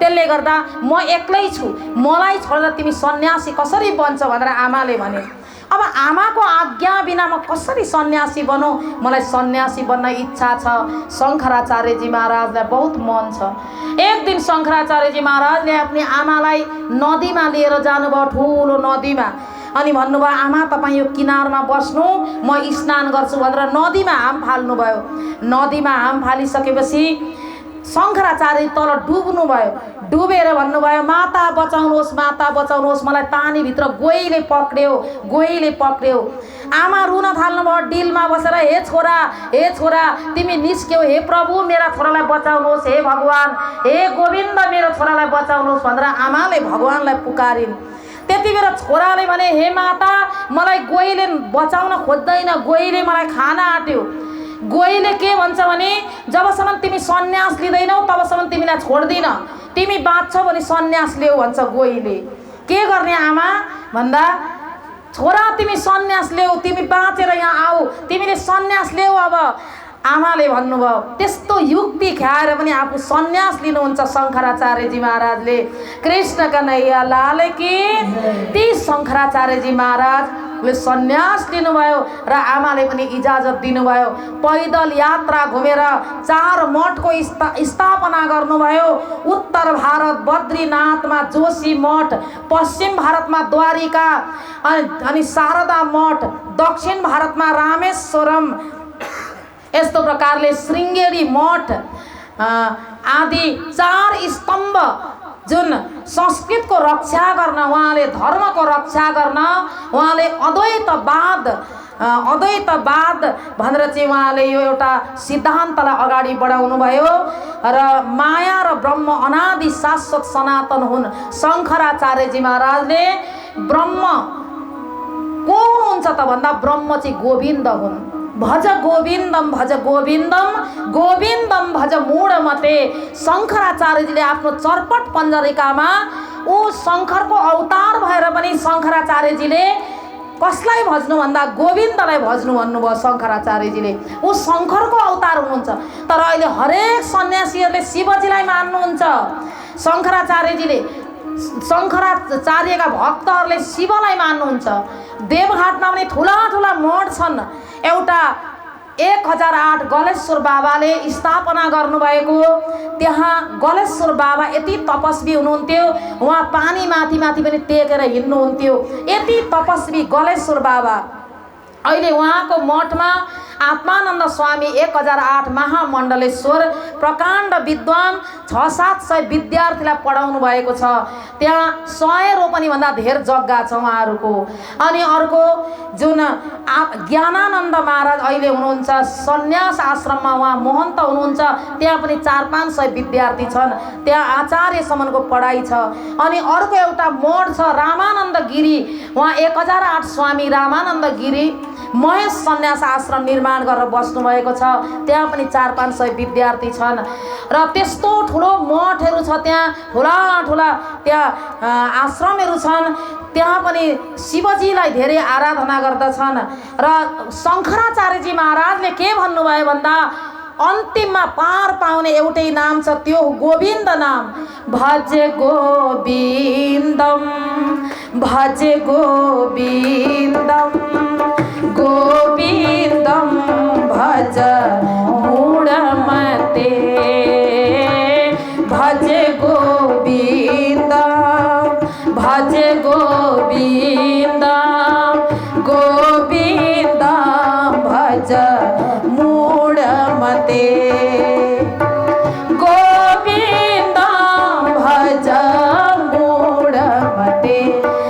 त्यसले गर्दा म एक्लै छु, मलाई छोडेर तिमी सन्यासी कसरी बन्छ भनेर आमाले भने। अब आमाको आज्ञा बिना म कसरी सन्यासी बनौँ, मलाई सन्यासी बन्न इच्छा छ। शङ्कराचार्यजी महाराजलाई बहुत मन छ। एक दिन शङ्कराचार्यजी महाराजले आफ्नी आमालाई नदीमा लिएर जानुभयो, ठुलो नदीमा, अनि भन्नुभयो आमा तपाईँ यो किनारमा बस्नु, म स्नान गर्छु भनेर नदीमा हाम फाल्नुभयो। नदीमा हाम फालिसकेपछि शङ्कराचार्य तल डुब्नुभयो। डुबेर भन्नुभयो माता बचाउनुहोस्, माता बचाउनुहोस्, मलाई पानीभित्र गोहीले पक्र्यो। आमा रुन थाल्नुभयो डिलमा बसेर, हे छोरा तिमी निस्क्यौ, हे प्रभु मेरा छोरालाई बचाउनुहोस्, हे भगवान, हे गोविन्द मेरो छोरालाई बचाउनुहोस् भनेर आमाले भगवानलाई पुकारिन्। त्यति बेला छोराले भने, हे माता मलाई गोहीले बचाउन खोज्दैन, गोहीले मलाई खान आँट्यो। गोहीले के भन्छ भने जबसम्म तिमी सन्यास लिँदैनौ तबसम्म तिमीलाई छोड्दिन, तिमी बाँच्छौ भने सन्यास लिऊ भन्छ गोहीले। के गर्ने आमा भन्दा, छोरा तिमी सन्यास लिऊ, तिमी बाँचेर यहाँ आऊ, तिमीले सन्यास लिऊ। अब आमाले भन्नुभयो, त्यस्तो युक्ति खाएर पनि आफू सन्यास लिनुहुन्छ शङ्कराचार्यजी महाराजले। कृष्ण कन्हैया लाल की। ती शङ्कराचार्यजी महाराजले सन्यास लिनुभयो र आमाले पनि इजाजत दिनुभयो। पैदल यात्रा घुमेर 4 मठको स्थापना गर्नुभयो। उत्तर भारत बद्रीनाथमा जोशी मठ, पश्चिम भारतमा द्वारिका अनि शारदा मठ, दक्षिण भारतमा रामेश्वरम, यस्तो प्रकारले श्रृङ्गेरी मठ आदि 4 स्तम्भ जुन संस्कृतको रक्षा गर्न, उहाँले धर्मको रक्षा गर्न, उहाँले अद्वैतवाद भनेर चाहिँ उहाँले यो एउटा सिद्धान्तलाई अगाडि बढाउनु भयो। र माया र ब्रह्म अनादि शाश्वत सनातन हुन्। शङ्कराचार्यजी महाराजले ब्रह्म को हुनुहुन्छ त भन्दा ब्रह्म चाहिँ गोविन्द हुन्। भज गोविन्दम भज गोविन्दम गोविन्दम भज मूढमते। शङ्कराचार्यजीले आफ्नो चर्पट पञ्जरिकामा ऊ शङ्करको अवतार भएर पनि शङ्कराचार्यजीले कसलाई भज्नु भन्दा गोविन्दलाई भज्नु भन्नुभयो शङ्कराचार्यजीले। ऊ शङ्करको अवतार हुनुहुन्छ। तर अहिले हरेक सन्यासीहरूले शिवजीलाई मान्नुहुन्छ। शङ्कराचार्यजीले शङ्कराचार्यका भक्तहरूले शिवलाई मान्नुहुन्छ। देवघाटमा पनि ठुला ठुला मठ छन्। एउटा 1008 गलेश्वर बाबाले स्थापना गर्नुभएको, त्यहाँ गलेश्वर बाबा यति तपस्वी हुनुहुन्थ्यो, उहाँ पानी माथि माथि पनि टेकेर हिँड्नुहुन्थ्यो, यति तपस्वी गलेश्वर बाबा। अहिले उहाँको मठमा आत्मानन्द स्वामी 1008 महामण्डलेश्वर प्रकाण्ड विद्वान 600-700 विद्यार्थीलाई पढाउनु भएको छ। त्यहाँ 100 रोपनी भन्दा धेर जग्गा छ उहाँहरूको। अनि अर्को जुन ज्ञानानन्द महाराज अहिले हुनुहुन्छ सन्यास आश्रममा, उहाँ महन्त हुनुहुन्छ, त्यहाँ पनि 400-500 विद्यार्थी छन्। त्यहाँ आचार्यसम्मको पढाइ छ। अनि अर्को एउटा मठ छ रामानन्द गिरी, उहाँ 1008 स्वामी रामानन्द गिरी महेश सन्यास आश्रम निर्माण गरेर बस्नुभएको छ। त्यहाँ पनि 400-500 विद्यार्थी छन्। र त्यस्तो ठुलो मठहरू छ, त्यहाँ ठुला ठुला त्यहाँ आश्रमहरू छन्। त्यहाँ पनि शिवजीलाई धेरै आराधना गर्दछन्। र शङ्कराचार्यजी महाराजले के भन्नुभयो भन्दा अन्तिममा पार पाउने एउटै नाम छ, त्यो गोविन्द नाम। भज गोविन्दम भज गोविन्दम गोविन्दम भज मूढमते। भज गोविन्दम भज गोविन्दम गोविन्दम भज मूढमते। गोविन्दम भज मूढमते।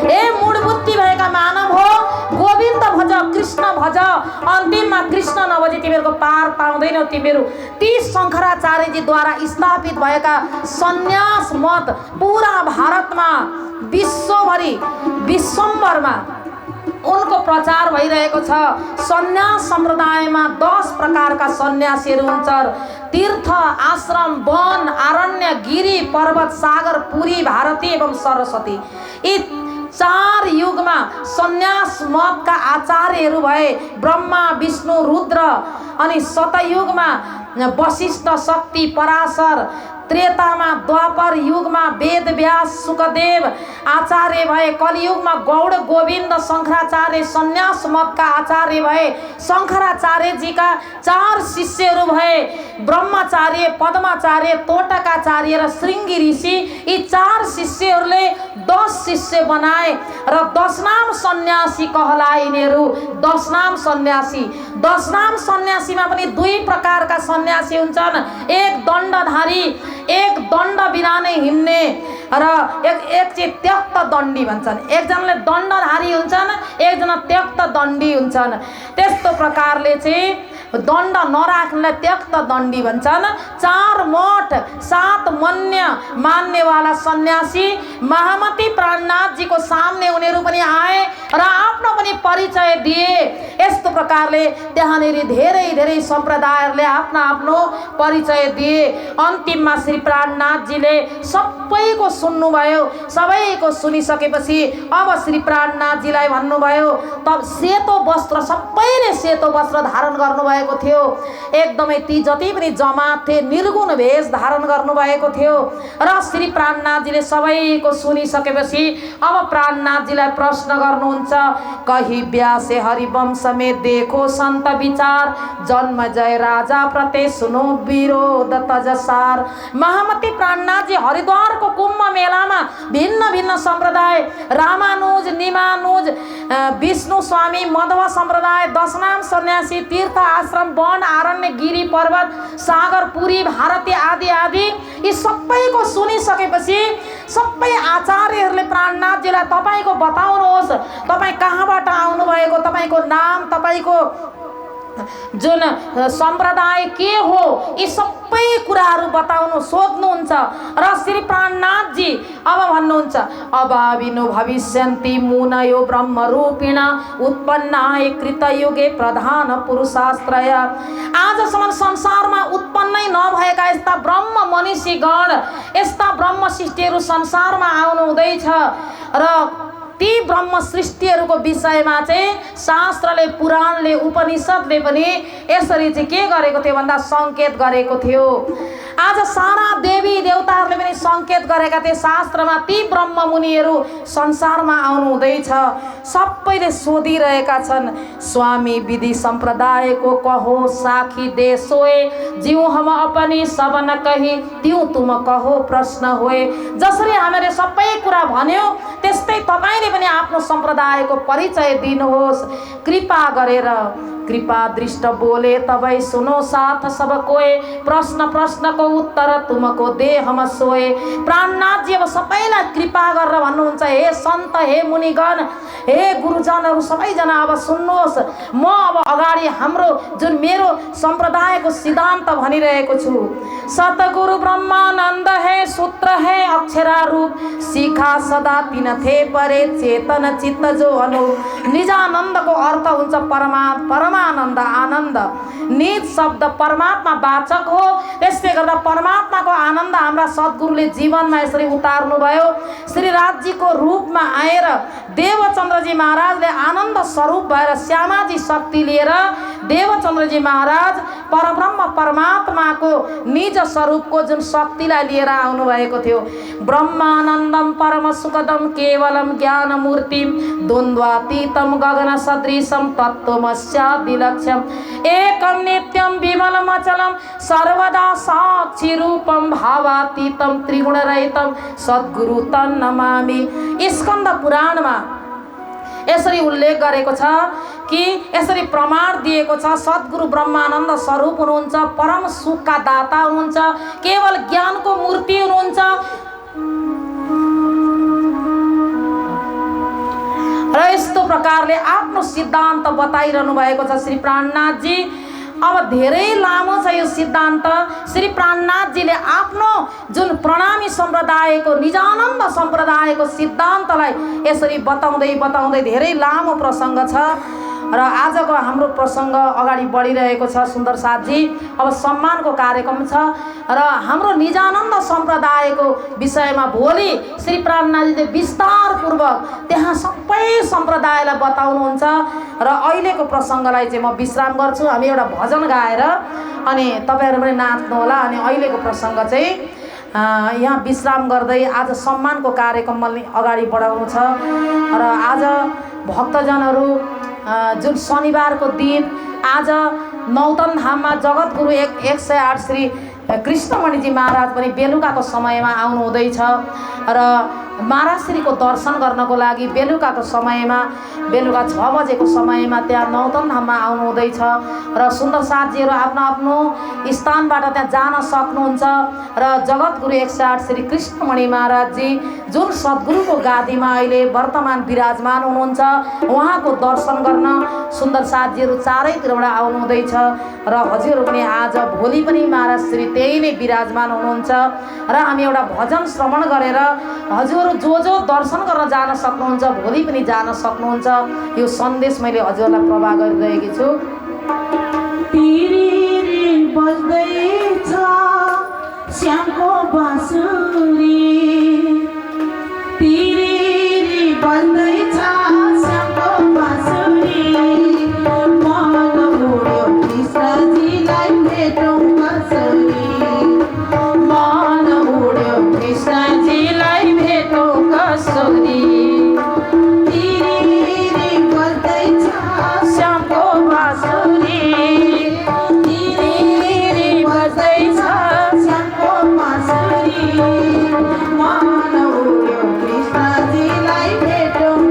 ए मूढबुद्धि भएका मानव हो, गोविन्द भज, कृष्ण भज। अन्तिममा कृष्ण नभजी तिमीहरूको पार पाउँदैनौ। तिमीहरू ती शङ्कराचार्यजीद्वारा स्थापित भएका सन्यास मत पुरा भारतमा विश्वभरि विश्वम्भरमा उनको प्रचार भइरहेको छ। सन्यास सम्प्रदायमा 10 प्रकारका सन्यासीहरू हुन्छन्। तीर्थ, आश्रम, वन, आरण्य, गिरी, पर्वत, सागर, पुरी, भारती एवं सरस्वती। यी 4 युगमा सन्यास मतका आचार्यहरू भए ब्रह्मा, विष्णु, रुद्र। अनि सतयुगमा वशिष्ठ, शक्ति, पराशर। त्रेतामा द्वापर युगमा वेद व्यास, सुखदेव आचार्य भए। कलियुगमा गौड गोविन्द शङ्कराचार्य सन्यास मतका आचार्य भए। शङ्कराचार्यजीका 4 शिष्यहरू भए, ब्रह्मचार्य, पद्माचार्य, तोटकाचार्य र श्रृङ्गी ऋषि। यी 4 शिष्यहरूले 10 शिष्य बनाए र 10 नाम सन्यासी कहलाए यिनीहरू। 10 नाम सन्यासी। 10 नाम सन्यासीमा पनि 2 प्रकारका सन्यासी हुन्छन्। एक दण्डधारी, एक दण्ड बिना नै हिँड्ने, र एक चाहिँ त्यक्त दण्डी भन्छन्। एकजनाले दण्डधारी हुन्छन्, एकजना त्यक्त दण्डी हुन्छन्। त्यस्तो प्रकारले चाहिँ दण्ड नराख्नेलाई त्यक्त दण्डी भन्छन्। 4 मठ 7 मन्य मान्नेवाला सन्यासी महामती प्राणनाथजीको सामने उनीहरू पनि आए र आफ्नो पनि परिचय दिए। यस्तो प्रकारले त्यहाँनिर धेरै धेरै सम्प्रदायहरूले आफ्नो आफ्नो परिचय दिए। अन्तिममा श्री प्राणनाथजीले सबैको सुन्नुभयो। सबैको सुनिसकेपछि अब श्री प्राणनाथजीलाई भन्नुभयो, त सेतो वस्त्र, सबैले सेतो वस्त्र धारण गर्नुभएको थियो। एकदमै ती जति पनि जमात थिए निर्गुण भेष धारण गर्नुभएको थियो। र श्री प्राणनाथजीले सबैको सुनिसकेपछि अब प्राणनाथजीलाई प्रश्न गर्नुहुन्छ, कही व्यासे हरिवंश में देखो संत विचार, जन्म जय राजा प्रते सुनो विरोध तजसार। महामती प्राणनाथजी हरिद्वारको कुम्भ मेलामा भिन्न भिन्न सम्प्रदाय, रामानुज, निमानुज, विष्णु स्वामी, मध्व सम्प्रदाय, 10 नाम सन्यासी, तीर्थ, आश्रम, वन, आरण्य, गिरी, पर्वत, सागर, पुरी, भारती आदि आदि यी सबैको सुनिसकेपछि सबै आचार्यहरूले प्राणनाथजीलाई तपाईँको बताउनुहोस्, तपाईँ कहाँबाट आउनुभएको, तपाईँको नाम, तपाईँको जुन सम्प्रदाय के हो यी सबै कुराहरू बताउनु सोध्नुहुन्छ र श्री प्राणनाथजी अब भन्नुहुन्छ अभाविनो भविष्यन्ति मुनयो ब्रह्मरूपिण उत्पन्नाय कृतयुगे प्रधान पुरुषाश्रय। आजसम्म संसारमा उत्पन्नै नभएका यस्ता ब्रह्म मनीषीगण यस्ता ब्रह्म सृष्टिहरू संसारमा आउनु हुँदैछ र ती ब्रह्म सृष्टिहरूको विषयमा चाहिँ शास्त्रले पुराणले उपनिषदले पनि यसरी चाहिँ के गरेको थियो भन्दा सङ्केत गरेको थियो। आज सारा देवी देवताहरूले पनि सङ्केत गरेका थिए शास्त्रमा ती ब्रह्म मुनिहरू संसारमा आउनु हुँदैछ। सबैले सोधिरहेका छन् स्वामी विधि सम्प्रदायको कहो साखी दे सोए जिउ हम अपनी सबन कही त्यू तुम कहो प्रश्न होए। जसरी हामीले सबै कुरा भन्यो त्यस्तै तपाईले पनि आफ्नो सम्प्रदायको परिचय दिनुहोस् कृपा गरेर। कृपा दृष्ट बोले तबै सुनो साथ सब कोए प्रश्न प्रश्नको उत्तर तुमको दे हम सोए। प्राणनाथजी अब सबैलाई कृपा गरेर भन्नुहुन्छ हे सन्त हे मुनिगण हे गुरुजनहरू सबैजना अब सुन्नुहोस्। म अब अगाडि हाम्रो जुन मेरो सम्प्रदायको सिद्धान्त भनिरहेको छु। सतगुरु ब्रह्मानन्द है सूत्र है अक्षरारूप सिखा सदा तिन थे परे चेतन चित्त जो अनु। निजानन्दको अर्थ हुन्छ परमानन्द आनन्द। निज शब्द परमात्मा वाचक हो त्यसले गर्दा परमात्माको आनन्द हाम्रा सद्गुरुले जीवनमा यसरी उतार्नु भयो। श्री राजजीको रूपमा आएर देवचन्द्रजी महाराजले आनन्द स्वरूप भएर श्यामाजी शक्ति लिएर देवचन्द्रजी महाराज परब्रह्म परमात्माको निज स्वरूपको जुन शक्तिलाई लिएर आउनु भएको थियो। ब्रह्मानन्दम परम सुखदम केवलम ज्ञान मूर्तिम द्वन्द्वातीतम गगन सदृशम तत्त्वमस्यादिलक्ष्यम एकम नित्यम विमलम अचलम सर्वदा साक्षी रूपम भावातीतम त्रिगुण रहितम सद्गुरु तन् नमामि। स्कन्द पुराणमा यसरी उल्लेख गरेको छ कि यसरी प्रमाण दिएको छ सद्गुरु ब्रह्मानन्द स्वरूप हुनुहुन्छ परम सुखका दाता हुनुहुन्छ केवल ज्ञानको मूर्ति हुनुहुन्छ र यस्तो प्रकारले आफ्नो सिद्धान्त बताइरहनु भएको छ श्री प्राणनाथजी। अब धेरै लामो छ यो सिद्धान्त। श्री प्राणनाथजीले आफ्नो जुन प्रणामी सम्प्रदायको निजानन्द सम्प्रदायको सिद्धान्तलाई यसरी बताउँदै बताउँदै धेरै लामो प्रसङ्ग छ र आजको हाम्रो प्रसङ्ग अगाडि बढिरहेको छ। सुन्दर साथजी अब सम्मानको कार्यक्रम छ र हाम्रो निजानन्द सम्प्रदायको विषयमा भोलि श्री प्राणनाथजीले विस्तारपूर्वक त्यहाँ सबै सम्प्रदायलाई बताउनुहुन्छ र अहिलेको प्रसङ्गलाई चाहिँ म विश्राम गर्छु। हामी एउटा भजन गाएर अनि तपाईँहरू पनि नाच्नु होला अनि अहिलेको प्रसङ्ग चाहिँ यहाँ विश्राम गर्दै आज सम्मानको कार्यक्रममा अगाडि बढाउनु छ र आज भक्तजनहरू जुन शनिबारको दिन आज नौतन धाममा जगतगुरु 108 श्री कृष्णमणिजी महाराज पनि बेलुकाको समयमा आउनु हुँदैछ र महाराजश्रीको दर्शन गर्नको लागि बेलुकाको समयमा बेलुका 6 बजेको समयमा त्यहाँ नौतन धाममा आउनु हुँदैछ र सुन्दर साथीहरू आफ्नो आफ्नो स्थानबाट त्यहाँ जान सक्नुहुन्छ र जगतगुरु 108 श्री कृष्णमणि महाराजजी जुन सद्गुरुको गादीमा अहिले वर्तमान विराजमान हुनुहुन्छ उहाँको दर्शन गर्न सुन्दर साथीहरू चारैतिरबाट आउनु हुँदैछ र हजुरहरू पनि आज भोलि पनि महाराजश्री त्यही नै विराजमान हुनुहुन्छ र हामी एउटा भजन श्रवण गरेर हजुर जो जो दर्शन गर्न जान सक्नुहुन्छ भोलि पनि जान सक्नुहुन्छ। यो सन्देश मैले हजुरलाई प्रवाह गरिरहेकी छु। पिरिरी बज्दैछ श्यामको बाँसुरी पिरिरी बज्दैछ श्यामको बाँसुरी मन उड्यो कृष्णजीलाई भेटौँ कसरी मन उड्यो कृष्णजीलाई भेटौँ कसरी तिरिरी बज्दैछ श्यामको बाँसुरी तिरिरी बज्दैछ श्यामको बाँसुरी मन उड्यो कृष्णजीलाई भेटौँ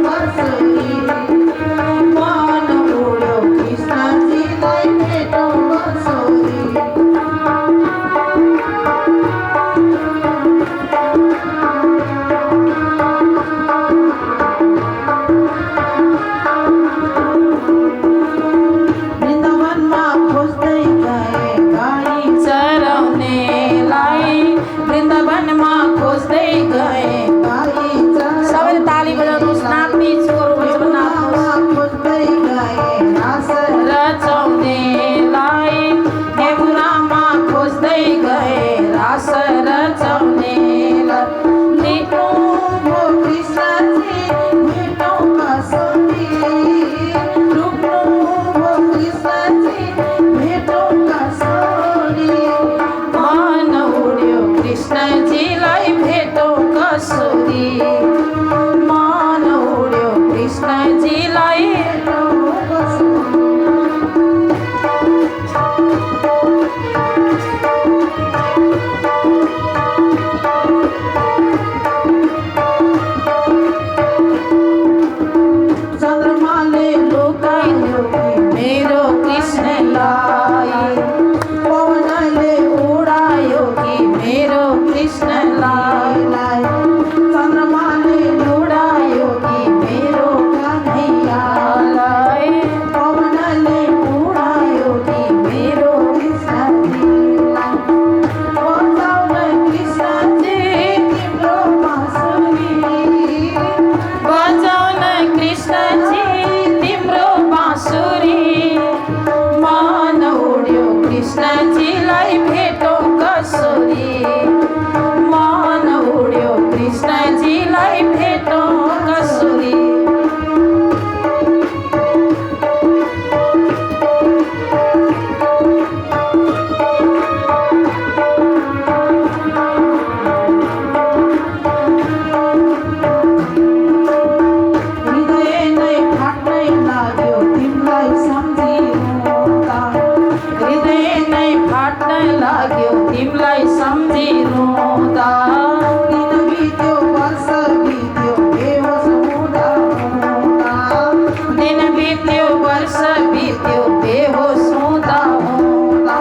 वर्ष बीत्यो बेहोस हुँदा हुँदा।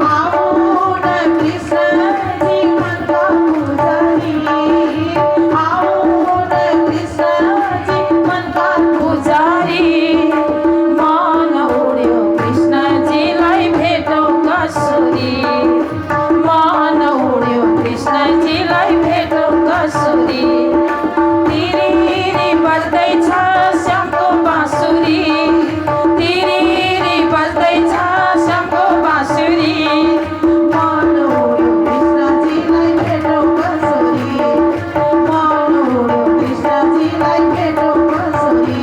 आओ न कृष्ण जी मनका पुजारी, आओ न कृष्ण जी मनका पुजारी मन उड्यो कृष्णजीलाई भेटौँ कसरी, मन उड्यो कृष्णजीलाई भेटौँ कसरी। तिरिरी बज्दैछ श्यामको बाँसुरी, तिरिरी बज्दैछ श्यामको बाँसुरी। मन उड्यो कृष्णजीलाई भेटौँ कसरी, मन उड्यो कृष्णजीलाई भेटौँ कसरी,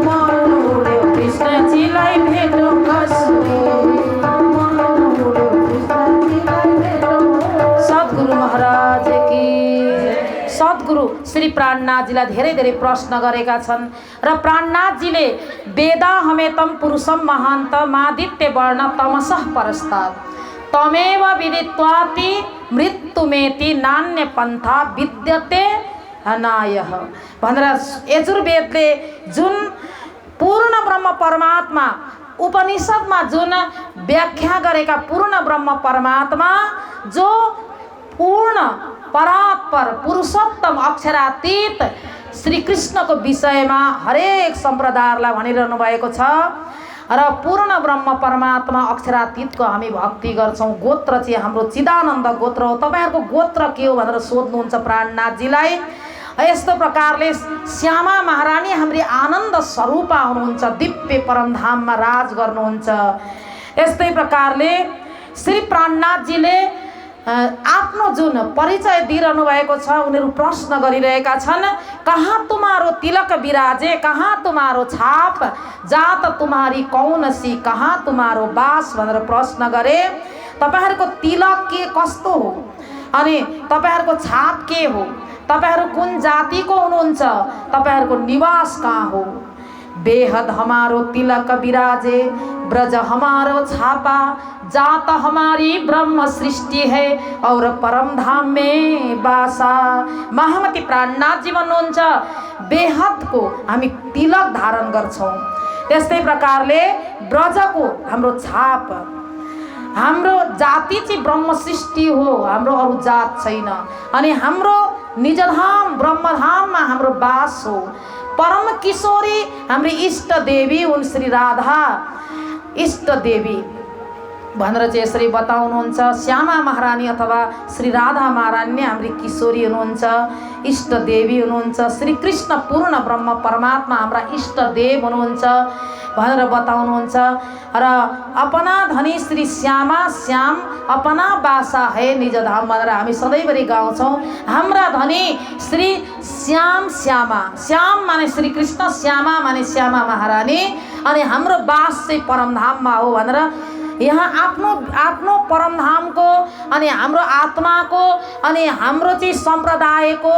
मन उड्यो कृष्णजीलाई भेटौँ कसरी। मन उड्यो कृष्णजीलाई भेटौँ। सद्गुरु महाराज की सद्गुरु श्री प्राणनाथजीलाई धेरै धेरै प्रश्न गरेका छन् र प्राणनाथजीले वेदा हमेतम पुरुषम महान्त मादित्य वर्ण तमसः परस्तात् तमेव विदित्वाति मृत्युमेति नान्य पन्था विद्यते हनायः भनेर यजुर्वेदले जुन पूर्ण ब्रह्म परमात्मा उपनिषदमा जुन व्याख्या गरेका पूर्ण ब्रह्म परमात्मा जो पूर्ण परात्पर पुरुषोत्तम अक्षरातीत श्री कृष्णको विषयमा हरेक सम्प्रदायलाई भनिरहनु भएको छ र पूर्ण ब्रह्म परमात्मा अक्षरातीतको हामी भक्ति गर्छौँ। गोत्र चाहिँ हाम्रो चिदानन्द गोत्र हो। तपाईँहरूको गोत्र के हो भनेर सोध्नुहुन्छ प्राणनाथजीलाई। यस्तो प्रकारले श्यामा महारानी हाम्री आनन्द स्वरूपा हुनुहुन्छ, दिव्य परमधाममा राज गर्नुहुन्छ। यस्तै प्रकारले श्री प्राणनाथजीले आफ्नो जुन परिचय दिइरहनु भएको छ, उनीहरू प्रश्न गरिरहेका छन्, कहाँ तुम्हारो तिलक विराजे, कहाँ तुम्हारो छाप, जात तुम्हारी कौन सी, कहाँ तुम्हारो बास भनेर प्रश्न गरे। तपाईँहरूको तिलक के कस्तो हो अनि तपाईँहरूको छाप के हो, तपाईँहरू कुन जातिको हुनुहुन्छ, तपाईँहरूको निवास कहाँ हो। बेहद हमारो तिलक विराजे, ब्रज हमारो छापा, जात हमारी ब्रह्म सृष्टि है और परम धाम में बासा। महामती प्राणनाथजी भन्नुहुन्छ बेहदको हामी तिलक धारण गर्छौँ। त्यस्तै प्रकारले ब्रजको हाम्रो छाप, हाम्रो जाति चाहिँ ब्रह्म सृष्टि हो, हाम्रो अरू जात छैन। अनि हाम्रो निजधाम ब्रह्मधाममा हाम्रो बास हो। परम किशोरी हाम्री इष्ट देवी हुन् श्री राधा इष्ट देवी भनेर चाहिँ यसरी बताउनुहुन्छ। श्यामा महारानी अथवा श्री राधा महारानी हाम्री किशोरी हुनुहुन्छ, इष्ट देवी हुनुहुन्छ। श्री कृष्ण पूर्ण ब्रह्म परमात्मा हाम्रा इष्ट देव हुनुहुन्छ भनेर बताउनुहुन्छ। र अपना धनी श्री श्यामा श्याम अपना बासा है निज धाम भनेर हामी सधैँभरि गाउँछौँ। हाम्रा धनी श्री श्याम श्यामा, श्याम माने श्री कृष्ण, श्यामा माने श्यामा महारानी, अनि हाम्रो बास चाहिँ परमधाममा हो भनेर यहाँ आफ्नो आफ्नो परमधामको अनि हाम्रो आत्माको अनि हाम्रो चाहिँ सम्प्रदायको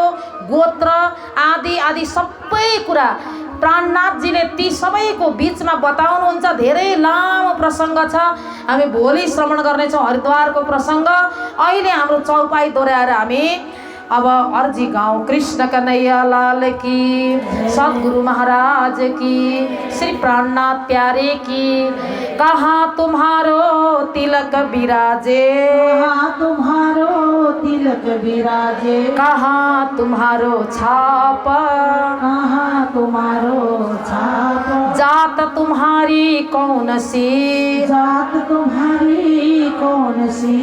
गोत्र आदि आदि सबै कुरा प्राणनाथजीले ती सबैको बिचमा बताउनुहुन्छ। धेरै लामो प्रसङ्ग छ, हामी भोलि श्रवण गर्नेछौँ हरिद्वारको प्रसङ्ग। अहिले हाम्रो चौपाई दोहोऱ्याएर हामी अब अर्जी गाउँ। कृष्ण कन्हैया लाल की, सद्गुरु महाराज की, श्री प्राणनाथ प्यारे की। कहाँ तुम्हारो तिलक विराजे, कहाँ तुम्हारो तिलक विराजे, कहाँ तुम्हारो छाप, कहाँ तुम्हारो छाप, जात तुम्हारी कौन सी, जात तुम्हारी कौन सी,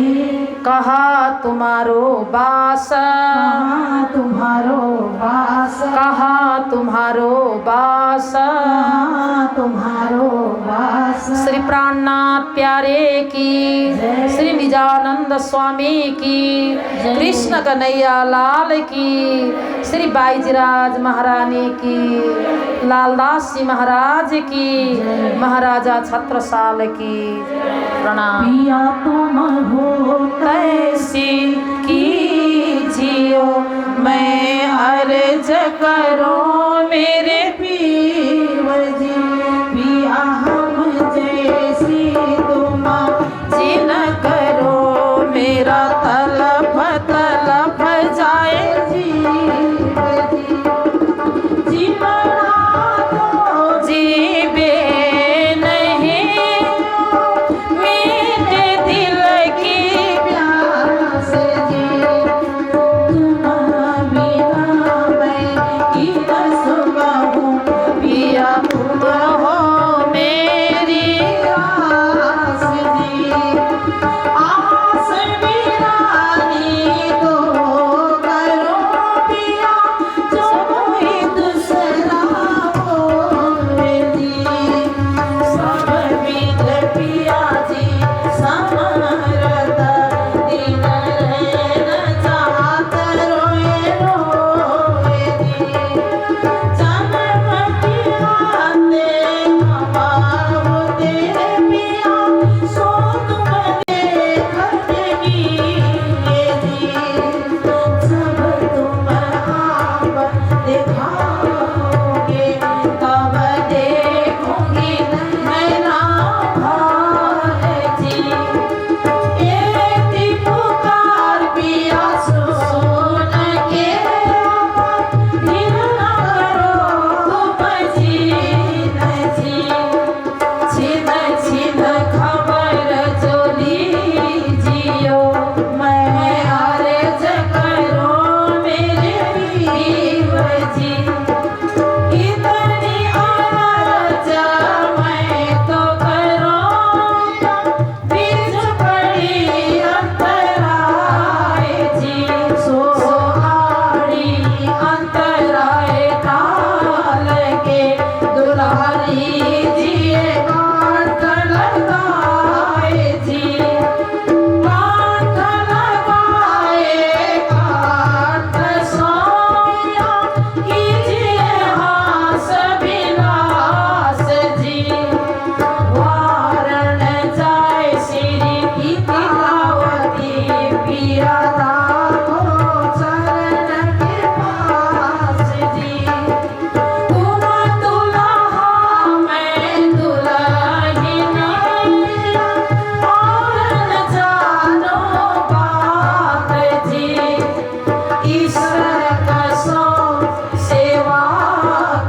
कहाँ तुम्हारो बास, कहाँ तुम्हारो बास, कहाँ तुम्हारो बास। कहाँ तुम्हारो बास। श्री प्राणनाथ प्यारे की, श्री निजानंद स्वामी की, कृष्ण कन्हैया लाल की, श्री बाईजीराज महारानी की, लालदास जी महाराज की, महाराजा छत्रसाल की। प्रणाम। पिया तुम हो तैसी कीजियो मैं अर्ज करो मेरे पीर जी, पिया हम जैसी तुम जिन करो मेरा तलफ तलफ जाए जीवना तो जीवे लीजिए कांठ लगाए जी, कांठ लगाए कांठ सोया कीजिए हास विलास जी, वारण जाय श्री गीतावती पिया राखो चरण के पास जी, तुम दुल्हा मैं दुल्हन और न जानो बात जी, ईश्वर कसो सेवा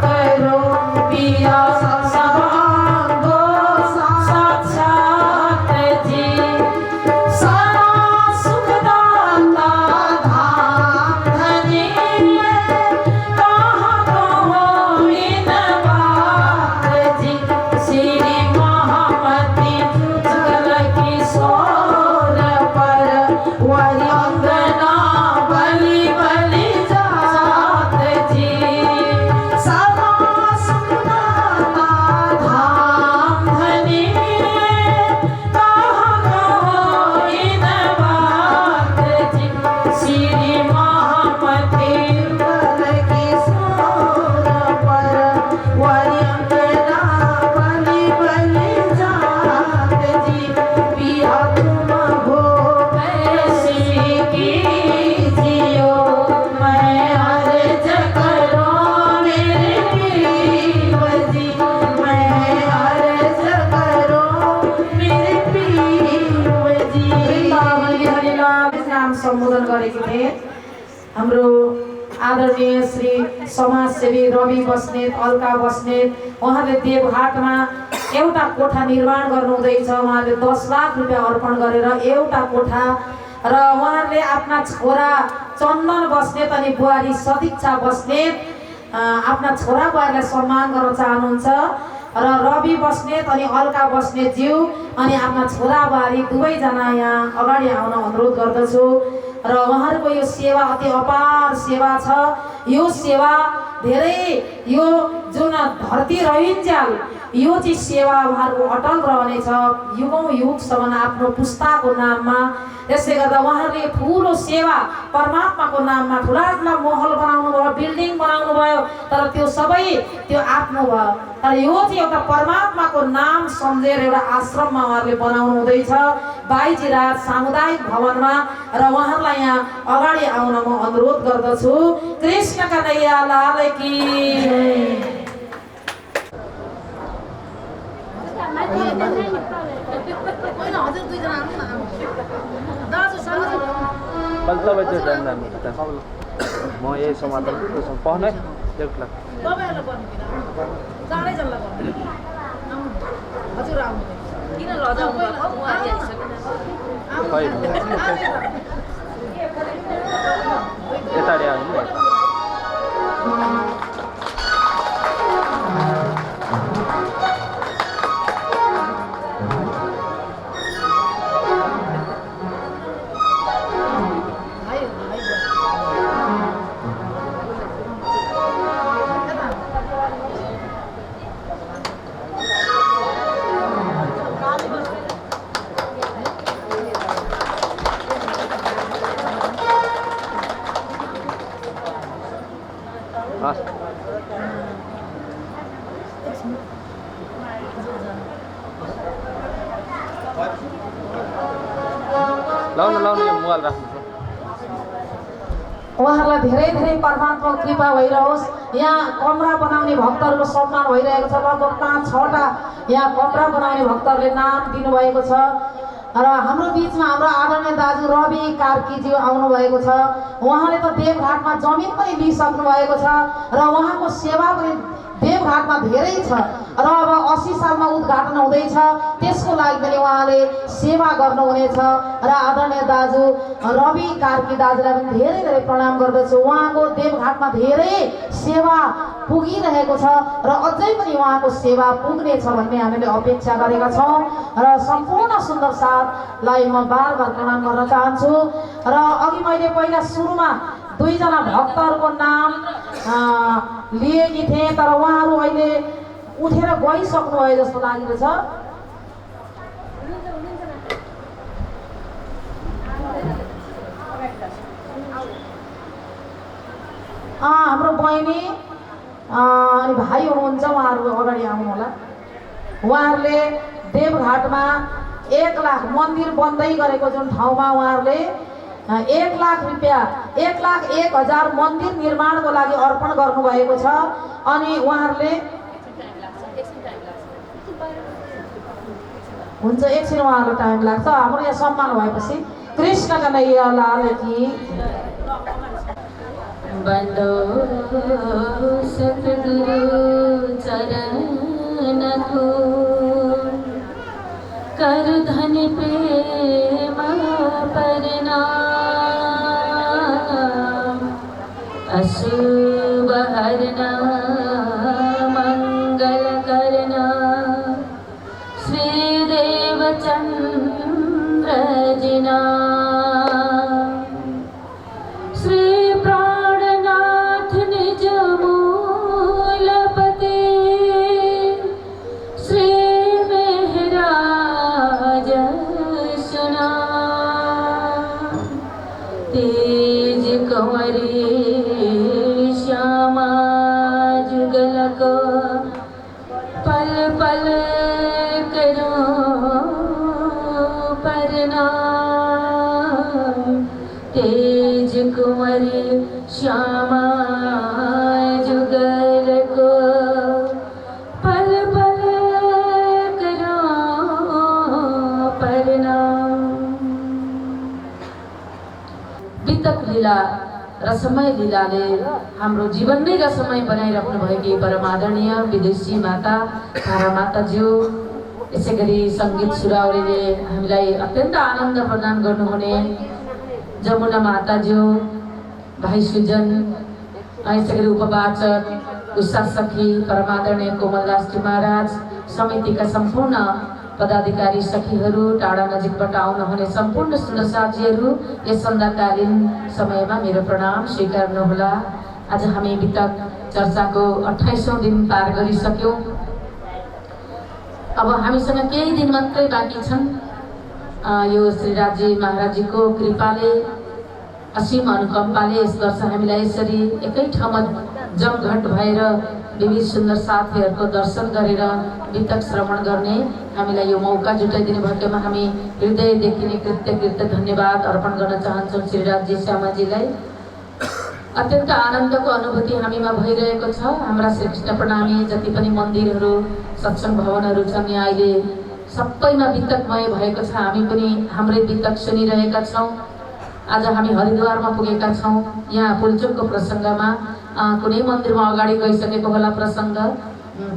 करो पिया सभांगो साक्षात जी, सदा सुखदाता धाम धनी कहाँ कहो इन बात जी, श्री महामती जुगल किशोर पर वही अंगना बलि बलि जात जी, सदा सुखदाता धाम धनी कहाँ कहो इन बात जी, श्री महामती जुगल किशोर पर वही अंगना बलि बलि जात जी, पिया तुम हो ऐसी कीजियो मैं अर्ज करो मेरे पीव जी, मैं अर्ज करो मेरे पीव जी। वृन्दावन हरिलाल नाम सम्बोधन गरेकी थिए हाम्रो आदरणीय श्री समाजसेवी रवि बस्नेत, अल्का बस्नेत। उहाँले देवघाटमा एउटा कोठा निर्माण गर्नुहुँदैछ। उहाँले 10 लाख रुपियाँ अर्पण गरेर एउटा कोठा र उहाँले आफ्ना छोरा चन्दन बस्नेत अनि बुहारी सदिक्षा बस्नेत आफ्ना छोरा बुहारीलाई सम्मान गर्न चाहनुहुन्छ र रवि बस्नेत अनि अल्का बस्नेत ज्यू अनि आफ्ना छोरा बुहारी दुवैजना यहाँ अगाडि आउन अनुरोध गर्दछु र उहाँहरूको यो सेवा अति अपार सेवा छ। यो सेवा धेरै यो जुन धरती रहिन्जेल यो चाहिँ सेवा उहाँहरूको अटल रहनेछ युगौँ युगसम्म आफ्नो पुस्ताको नाममा। त्यसले गर्दा उहाँहरूले ठुलो सेवा परमात्माको नाममा ठुला ठुला महल बनाउनु भयो, बिल्डिङ बनाउनु भयो, तर त्यो सबै त्यो आफ्नो भयो। तर यो चाहिँ एउटा परमात्माको नाम सम्झेर एउटा आश्रममा उहाँहरूले बनाउनु हुँदैछ बाइजीराज सामुदायिक भवनमा र उहाँहरूलाई यहाँ अगाडि आउन म अनुरोध गर्दछु। कृष्ण कन्हैया लाल की म यही समाधान पहनै एउटा किन लजाउनु भएको उहाँ यता आउनु लाउनु लाउनु यो मोबाइल राख्नु उहाँहरूलाई धेरै धेरै परमात्माको कृपा भइरहोस्। यहाँ कमरा बनाउने भक्तहरूको सम्मान भइरहेको छ। लगभग 5-6टा यहाँ कमरा बनाउने भक्तहरूले नाम दिनुभएको छ र हाम्रो बिचमा हाम्रो आदरणीय दाजु रवि कार्कीज्यू आउनुभएको छ। उहाँले त देवघाटमा जमिन पनि लिइसक्नु भएको छ र उहाँको सेवा पनि देवघाटमा धेरै छ र अब 80 सालमा उद्घाटन हुँदैछ, त्यसको लागि पनि उहाँले सेवा गर्नुहुनेछ र आदरणीय दाजु रवि कार्की दाजुलाई पनि धेरै धेरै प्रणाम गर्दछु। उहाँको देवघाटमा धेरै सेवा पुगिरहेको छ र अझै पनि उहाँको सेवा पुग्नेछ भन्ने हामीले अपेक्षा गरेका छौँ र सम्पूर्ण सुन्दर साथलाई म बार बार प्रणाम गर्न चाहन्छु। र अघि मैले पहिला सुरुमा 2 जना भक्तहरूको नाम लिएकी थिएँ, तर उहाँहरू अहिले उठेर गइसक्नु भयो जस्तो लागिरहेछ। हाम्रो बहिनी अनि भाइ हुनुहुन्छ, उहाँहरू अगाडि आउनु होला। उहाँहरूले देवघाटमा 1 लाख मन्दिर बन्दै गरेको जुन ठाउँमा उहाँहरूले 1 लाख रुपियाँ 1,01,000 मन्दिर निर्माणको लागि अर्पण गर्नुभएको छ। अनि उहाँहरूले हुन्छ एकछिन उहाँहरूलाई टाइम लाग्छ। हाम्रो यहाँ सम्मान भएपछि कृष्ण कन्हैया लाल की बंदो सतगुरु चरण को कर धन प्रेम प्रणाम अशुभ हरना मंगल करना श्री देवचंद्र जिना श्यामा जुगल को पल पल करो प्रणाम तेज कुंवरी श्यामा जुगल को पल पल करो प्रणाम। वितक लीला रसमय लीलाले हाम्रो जीवन नै रसमय बनाइराख्नु भएकी परमादरणीय विदेशी माता तारा माताज्यू, यसै गरी सङ्गीत सुरावरीले हामीलाई अत्यन्त आनन्द प्रदान गर्नुहुने जमुना माताज्यू, भाइ सुजन, यसै गरी उपवाचक उषा सखी, परमादरणीय कोमलदासजी महाराज, समितिका सम्पूर्ण पदाधिकारी सखीहरू, टाढा नजिकबाट आउनुहुने सम्पूर्ण सुन्दर साथीहरू, यस सन्ध्याकालीन समयमा मेरो प्रणाम स्वीकार्नुहोला। आज हामी वितक चर्चाको 28औं दिन पार गरिसक्यौँ। अब हामीसँग केही दिन मात्रै बाँकी छन्। यो श्रीराजी महाराजजीको कृपाले, असीम अनुकम्पाले यस वर्ष हामीलाई यसरी एकै ठाउँमा जमघट भएर विविध सुन्दर साथीहरूको दर्शन गरेर वितक श्रवण गर्ने हामीलाई यो मौका जुटाइदिनु भएकोमा हामी हृदयदेखि नै कृतज्ञ धन्यवाद अर्पण गर्न चाहन्छौँ श्रीराजी श्यामाजीलाई। अत्यन्त आनन्दको अनुभूति हामीमा भइरहेको छ। हाम्रा श्रीकृष्ण प्रणामी जति पनि मन्दिरहरू, सत्सङ्ग भवनहरू छन्, यहाँ अहिले सबैमा वितकमय भएको छ। हामी पनि हाम्रै वितक सुनिरहेका छौँ। आज हामी हरिद्वारमा पुगेका छौँ। यहाँ पुलचोकको प्रसङ्गमा कुनै मन्दिरमा अगाडि गइसकेको होला प्रसङ्ग,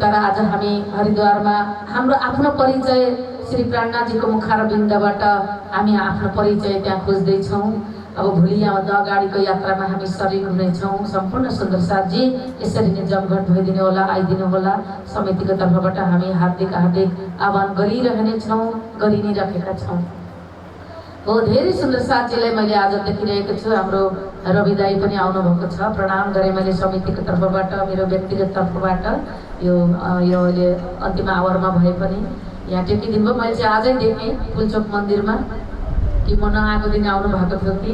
तर आज हामी हरिद्वारमा हाम्रो आफ्नो परिचय श्री प्राणनाथजीको मुखारविन्दबाट हामी आफ्नो परिचय त्यहाँ खोज्दैछौँ। अब भोलि यहाँ अगाडिको यात्रामा हामी सरिक हुनेछौँ। सम्पूर्ण सुन्दर साथजी यसरी नै जमघट भइदिनु होला, आइदिनु होला। समितिको तर्फबाट हामी हार्दिक आह्वान गरिरहनेछौँ, गरि नै राखेका छौँ। हो, धेरै सुन्दर साथीलाई मैले आज देखिरहेको छु। हाम्रो रवि दाई पनि आउनुभएको छ, प्रणाम गरेँ मैले समितिको तर्फबाट, मेरो व्यक्तिगत तर्फबाट। यो अहिले अन्तिम आवरमा भए पनि यहाँ टेकिदिनु भयो। मैले चाहिँ आजै देखेँ पुलचोक मन्दिरमा, कि म नआएको दिन आउनु भएको थियो कि।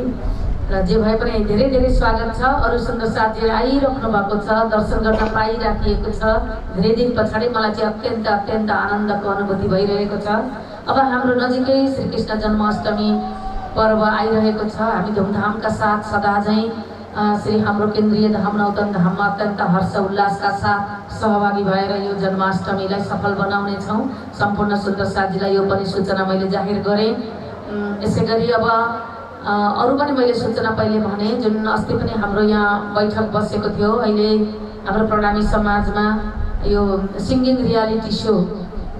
र जे भए पनि धेरै धेरै स्वागत छ। अरू सुन्दर साथीहरू आइराख्नु भएको छ, दर्शन गर्न पाइराखिएको छ। धेरै दिन पछाडि मलाई चाहिँ अत्यन्त आनन्दको अनुभूति भइरहेको छ। अब हाम्रो नजिकै श्रीकृष्ण जन्माष्टमी पर्व आइरहेको छ। हामी धुमधामका साथ सदा झैँ श्री हाम्रो केन्द्रीय धाम नौतन धाममा अत्यन्त हर्ष उल्लासका साथ सहभागी भएर यो जन्माष्टमीलाई सफल बनाउनेछौँ। सम्पूर्ण सुन्दर साथीलाई यो पनि सूचना मैले जाहेर गरेँ। यसै गरी अब अरू पनि मैले सूचना पहिले भने, जुन अस्ति पनि हाम्रो यहाँ बैठक बसेको थियो। अहिले हाम्रो प्रणामी समाजमा यो सिङ्गिङ रियालिटी सो,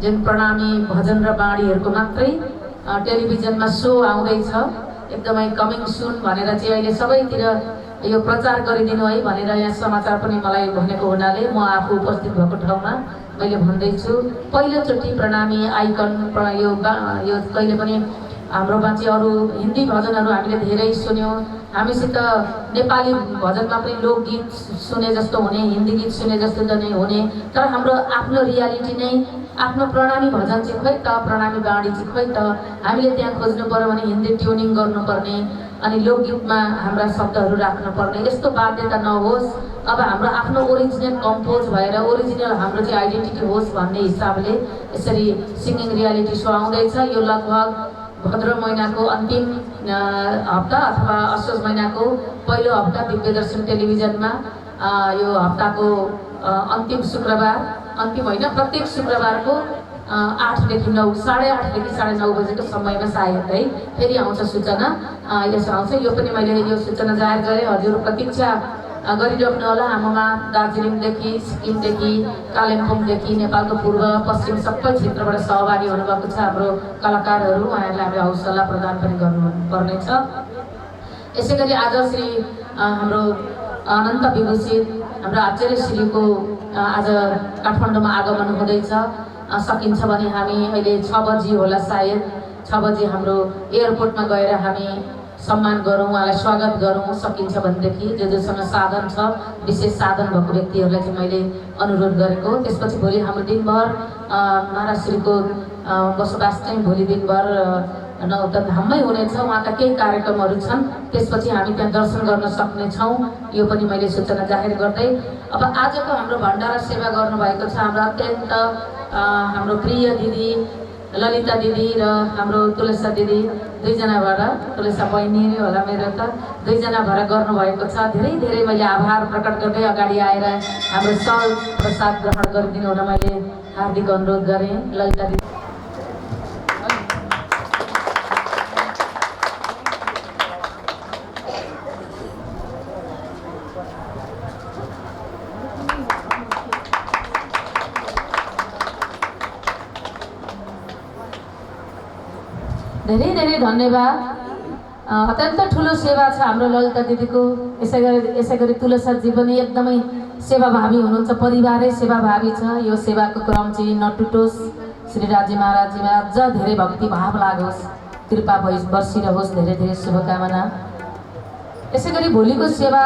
जुन प्रणामी भजन र बाणीहरूको मात्रै टेलिभिजनमा सो आउँदैछ, एकदमै कमिङ सुन भनेर चाहिँ अहिले सबैतिर यो प्रचार गरिदिनु है भनेर यहाँ समाचार पनि मलाई भनेको हुनाले म आफू उपस्थित भएको ठाउँमा मैले भन्दैछु। पहिलोचोटि प्रणामी आइकन यो कहिले पनि हाम्रो बाँची अरू हिन्दी भजनहरू हामीले धेरै सुन्यौँ। हामीसित नेपाली भजनमा पनि लोकगीत सुने जस्तो हुने, हिन्दी गीत सुने जस्तो नै हुने, तर हाम्रो आफ्नो रियालिटी नै आफ्नो प्रणामी भजन चाहिँ खोइ त, प्रणामी बाणी चाहिँ खोइ त। हामीले त्यहाँ खोज्नु पऱ्यो भने हिन्दी ट्युनिङ गर्नुपर्ने, अनि लोकगीतमा हाम्रा शब्दहरू राख्नुपर्ने, यस्तो बाध्यता नहोस्। अब हाम्रो आफ्नो ओरिजिनल कम्पोज भएर ओरिजिनल हाम्रो चाहिँ आइडेन्टिटी होस् भन्ने हिसाबले यसरी सिङ्गिङ रियालिटी सो आउँदैछ। यो लगभग भद्र महिनाको अन्तिम हप्ता अथवा असोज महिनाको पहिलो हप्ता दिव्यदर्शन टेलिभिजनमा यो हप्ताको अन्तिम शुक्रबार, अन्तिम होइन प्रत्येक शुक्रबारको 8 देखि 9, 8:30 देखि 9:30 बजेको समयमा सायद है फेरि आउँछ सूचना, यसो आउँछ। यो पनि मैले यो सूचना जाहेर गरेँ, हजुर प्रतीक्षा गरिराख्नु होला। हाम्रोमा दार्जिलिङदेखि, सिक्किमदेखि, कालिम्पोङदेखि, नेपालको पूर्व पश्चिम सबै क्षेत्रबाट सहभागी हुनुभएको छ हाम्रो कलाकारहरू। उहाँहरूलाई हामीले हौसला प्रदान पनि गर्नुपर्नेछ। यसै गरी आज श्री हाम्रो अनन्त विभूषित हाम्रो आचार्य श्रीको आज काठमाडौँमा आगमन हुँदैछ। सकिन्छ भने हामी अहिले 6 बजी होला सायद, 6 बजी हाम्रो एयरपोर्टमा गएर हामी सम्मान गरौँ, उहाँलाई स्वागत गरौँ। सकिन्छ भनेदेखि जोसँग साधन छ, विशेष साधन भएको व्यक्तिहरूलाई चाहिँ मैले अनुरोध गरेको। त्यसपछि भोलि हाम्रो दिनभर महाराजश्रीको बसोबास चाहिँ भोलि दिनभर नौतन धाममै हुनेछ। उहाँका केही कार्यक्रमहरू छन्, त्यसपछि हामी त्यहाँ दर्शन गर्न सक्नेछौँ। यो पनि मैले सूचना जाहेर गर्दै अब आजको हाम्रो भण्डारा सेवा गर्नुभएको छ हाम्रो अत्यन्त हाम्रो प्रिय दिदी ललिता दिदी र हाम्रो तुलसा दिदी, दुईजना भएर, तुलसा बहिनी नै होला मेरो त, दुईजना भएर गर्नुभएको छ। धेरै धेरै मैले आभार प्रकट गर्दै अगाडि आएर हाम्रो सल प्रसाद ग्रहण गरिदिनु हुन मैले हार्दिक अनुरोध गरेँ। ललिता दिदी धेरै धेरै धन्यवाद। अत्यन्त ठुलो सेवा छ हाम्रो ललिता दिदीको। यसै गरी तुलसाजी पनि एकदमै सेवाभावी हुनुहुन्छ, परिवारै सेवाभावी छ। यो सेवाको क्रम चाहिँ नटुटोस्, श्री राज्य महाराजजीमा अझ धेरै भक्ति भाव लागोस्, कृपा बर्सिरहोस्। धेरै धेरै शुभकामना। यसै गरी भोलिको सेवा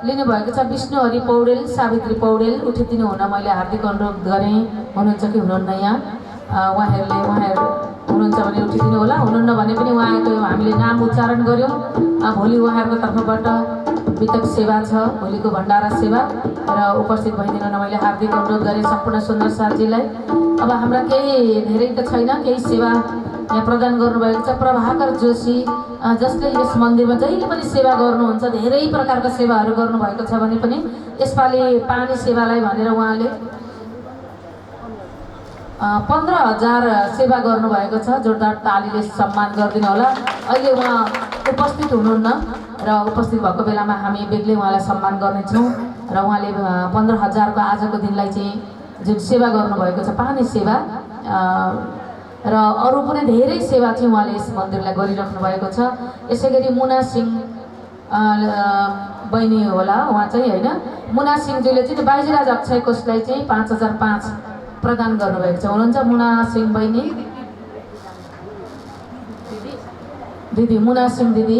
लिनुभएको छ विष्णुहरि पौडेल, सावित्री पौडेल, उठिदिनु हुन मैले हार्दिक अनुरोध गरेँ। हुनुहुन्छ कि हुनुहुन्न यहाँ? उहाँहरू हुनुहुन्छ भने उठिदिनु होला, हुनुहुन्न भने पनि उहाँको हामीले नाम उच्चारण गऱ्यौँ। भोलि उहाँहरूको तर्फबाट वितक सेवा छ, भोलिको भण्डारा सेवा, र उपस्थित भइदिनु हुन मैले हार्दिक अनुरोध गरेँ सम्पूर्ण सुन्दर साथीलाई। अब हाम्रा केही धेरै त छैन, केही सेवा यहाँ प्रदान गर्नुभएको छ प्रभाकर जोशी, जसले यस मन्दिरमा जहिले पनि सेवा गर्नुहुन्छ। धेरै प्रकारका सेवाहरू गर्नुभएको छ भने पनि यसपालि पानी सेवालाई भनेर उहाँले 15,000 सेवा गर्नुभएको छ। जोरदार तालीले सम्मान गरिदिनु होला। अहिले उहाँ उपस्थित हुनुहुन्न र उपस्थित भएको बेलामा हामी बेग्लै उहाँलाई सम्मान गर्नेछौँ। र उहाँले 15,000को आजको दिनलाई चाहिँ जुन सेवा गर्नुभएको छ पानी सेवा र अरू पनि धेरै सेवा चाहिँ उहाँले यस मन्दिरलाई गरिराख्नु भएको छ। यसै गरी मुना सिंह बहिनी होला उहाँ चाहिँ, होइन, मुना सिंहजीले चाहिँ बाइजीराज अक्षय कोषलाई चाहिँ 5,005 प्रदान गर्नुभएको छ। हुनुहुन्छ मुना सिंह बहिनी, दिदी मुना सिंह दिदी,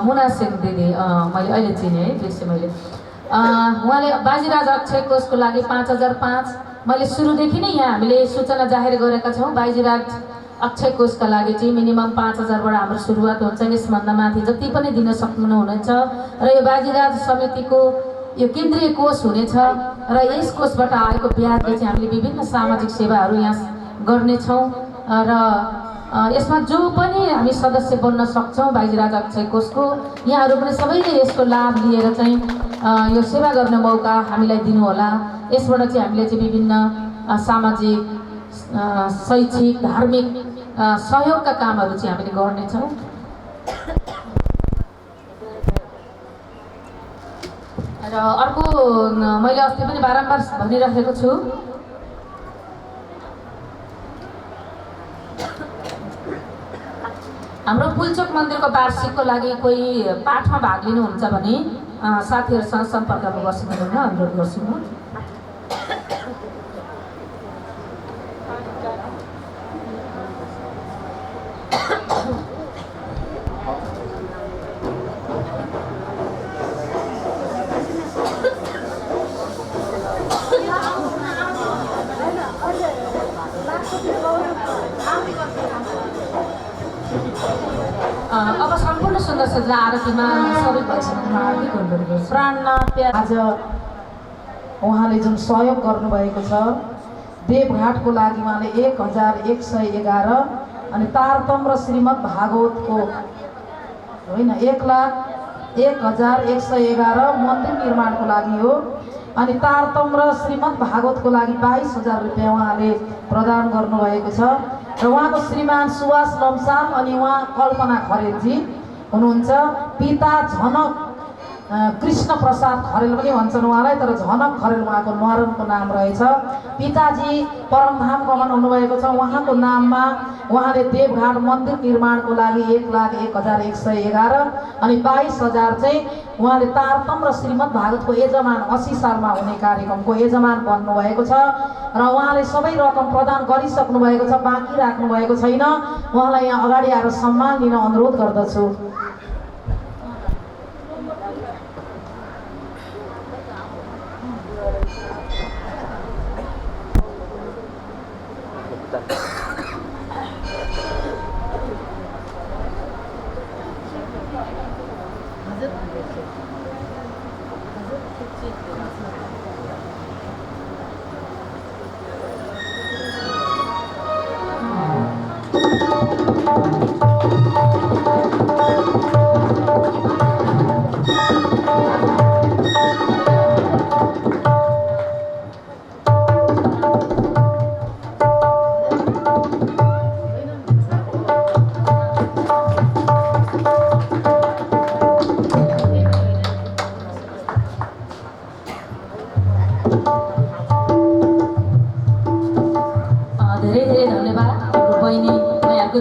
मुना सिंह दिदी मैले अहिले चिनेँ है, बिर्सेँ मैले। उहाँले बाजीराज अक्षय कोषको लागि 5,005, मैले सुरुदेखि नै यहाँ हामीले सूचना जाहेर गरेका छौँ। बाजीराज अक्षय कोषका लागि चाहिँ मिनिमम 5,000बाट हाम्रो सुरुवात हुन्छ। यसभन्दा माथि जति पनि दिन सक्नुहुनेछ। र यो बाजीराज समितिको यो केन्द्रीय कोष हुनेछ र यस कोषबाट आएको ब्याजले चाहिँ हामीले विभिन्न सामाजिक सेवाहरू यहाँ गर्नेछौँ। र यसमा जो पनि हामी सदस्य बन्न सक्छौँ बाइजीराज अक्षय कोषको, यहाँहरू पनि सबैले यसको लाभ लिएर चाहिँ यो सेवा गर्ने मौका हामीलाई दिनुहोला। यसबाट चाहिँ हामीले चाहिँ विभिन्न सामाजिक, शैक्षिक, धार्मिक सहयोगका कामहरू चाहिँ हामीले गर्नेछौँ। र अर्को मैले अस्ति पनि बारम्बार भनिरहेको छु, हाम्रो पुल्चोक मन्दिरको वार्षिकको लागि कोही पाठमा भाग लिनुहुन्छ भने साथीहरूसँग सम्पर्कमा बस्नु हुन अनुरोध गर्छु म। अब सम्पूर्ण सुन्दर सजना आरतीमा सबै भक्तजनमा हार्दिक अनुरोध गर्छु। प्राणनाथ प्यार आज उहाँले जुन सहयोग गर्नुभएको छ देवघाटको लागि उहाँले 1111 अनि तारतम्र श्रीमद् भागवतको होइन 1,01,111 मन्दिर निर्माणको लागि हो। अनि तारतम्र श्रीमद् भागवतको लागि 22,000 रुपियाँ उहाँले प्रदान गर्नुभएको छ। र उहाँको श्रीमान सुवास लम्साम अनि उहाँ कल्पना खरेलजी हुनुहुन्छ। पिता झनक कृष्ण प्रसाद खरेल पनि भन्छन् उहाँलाई, तर झनक खरेल उहाँको न्वारनको नाम रहेछ। पिताजी परमधाम गमन हुनुभएको छ। उहाँको नाममा उहाँले देवघाट मन्दिर निर्माणको लागि 1,01,111 अनि 22,000 चाहिँ उहाँले तारतम्र श्रीमद् भागवतको यजमान 80 सालमा हुने कार्यक्रमको यजमान बन्नुभएको छ। र उहाँले सबै रकम प्रदान गरिसक्नु भएको छ, बाँकी राख्नु भएको छैन। उहाँलाई यहाँ अगाडि आएर सम्मान लिन अनुरोध गर्दछु।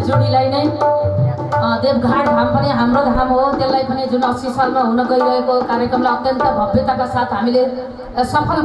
जोडीलाई नै देवघाट धाम पनि हाम्रो धाम हो, त्यसलाई पनि जुन 80 सालमा हुन गइरहेको कार्यक्रमलाई अत्यन्त भव्यताका साथ हामीले सफल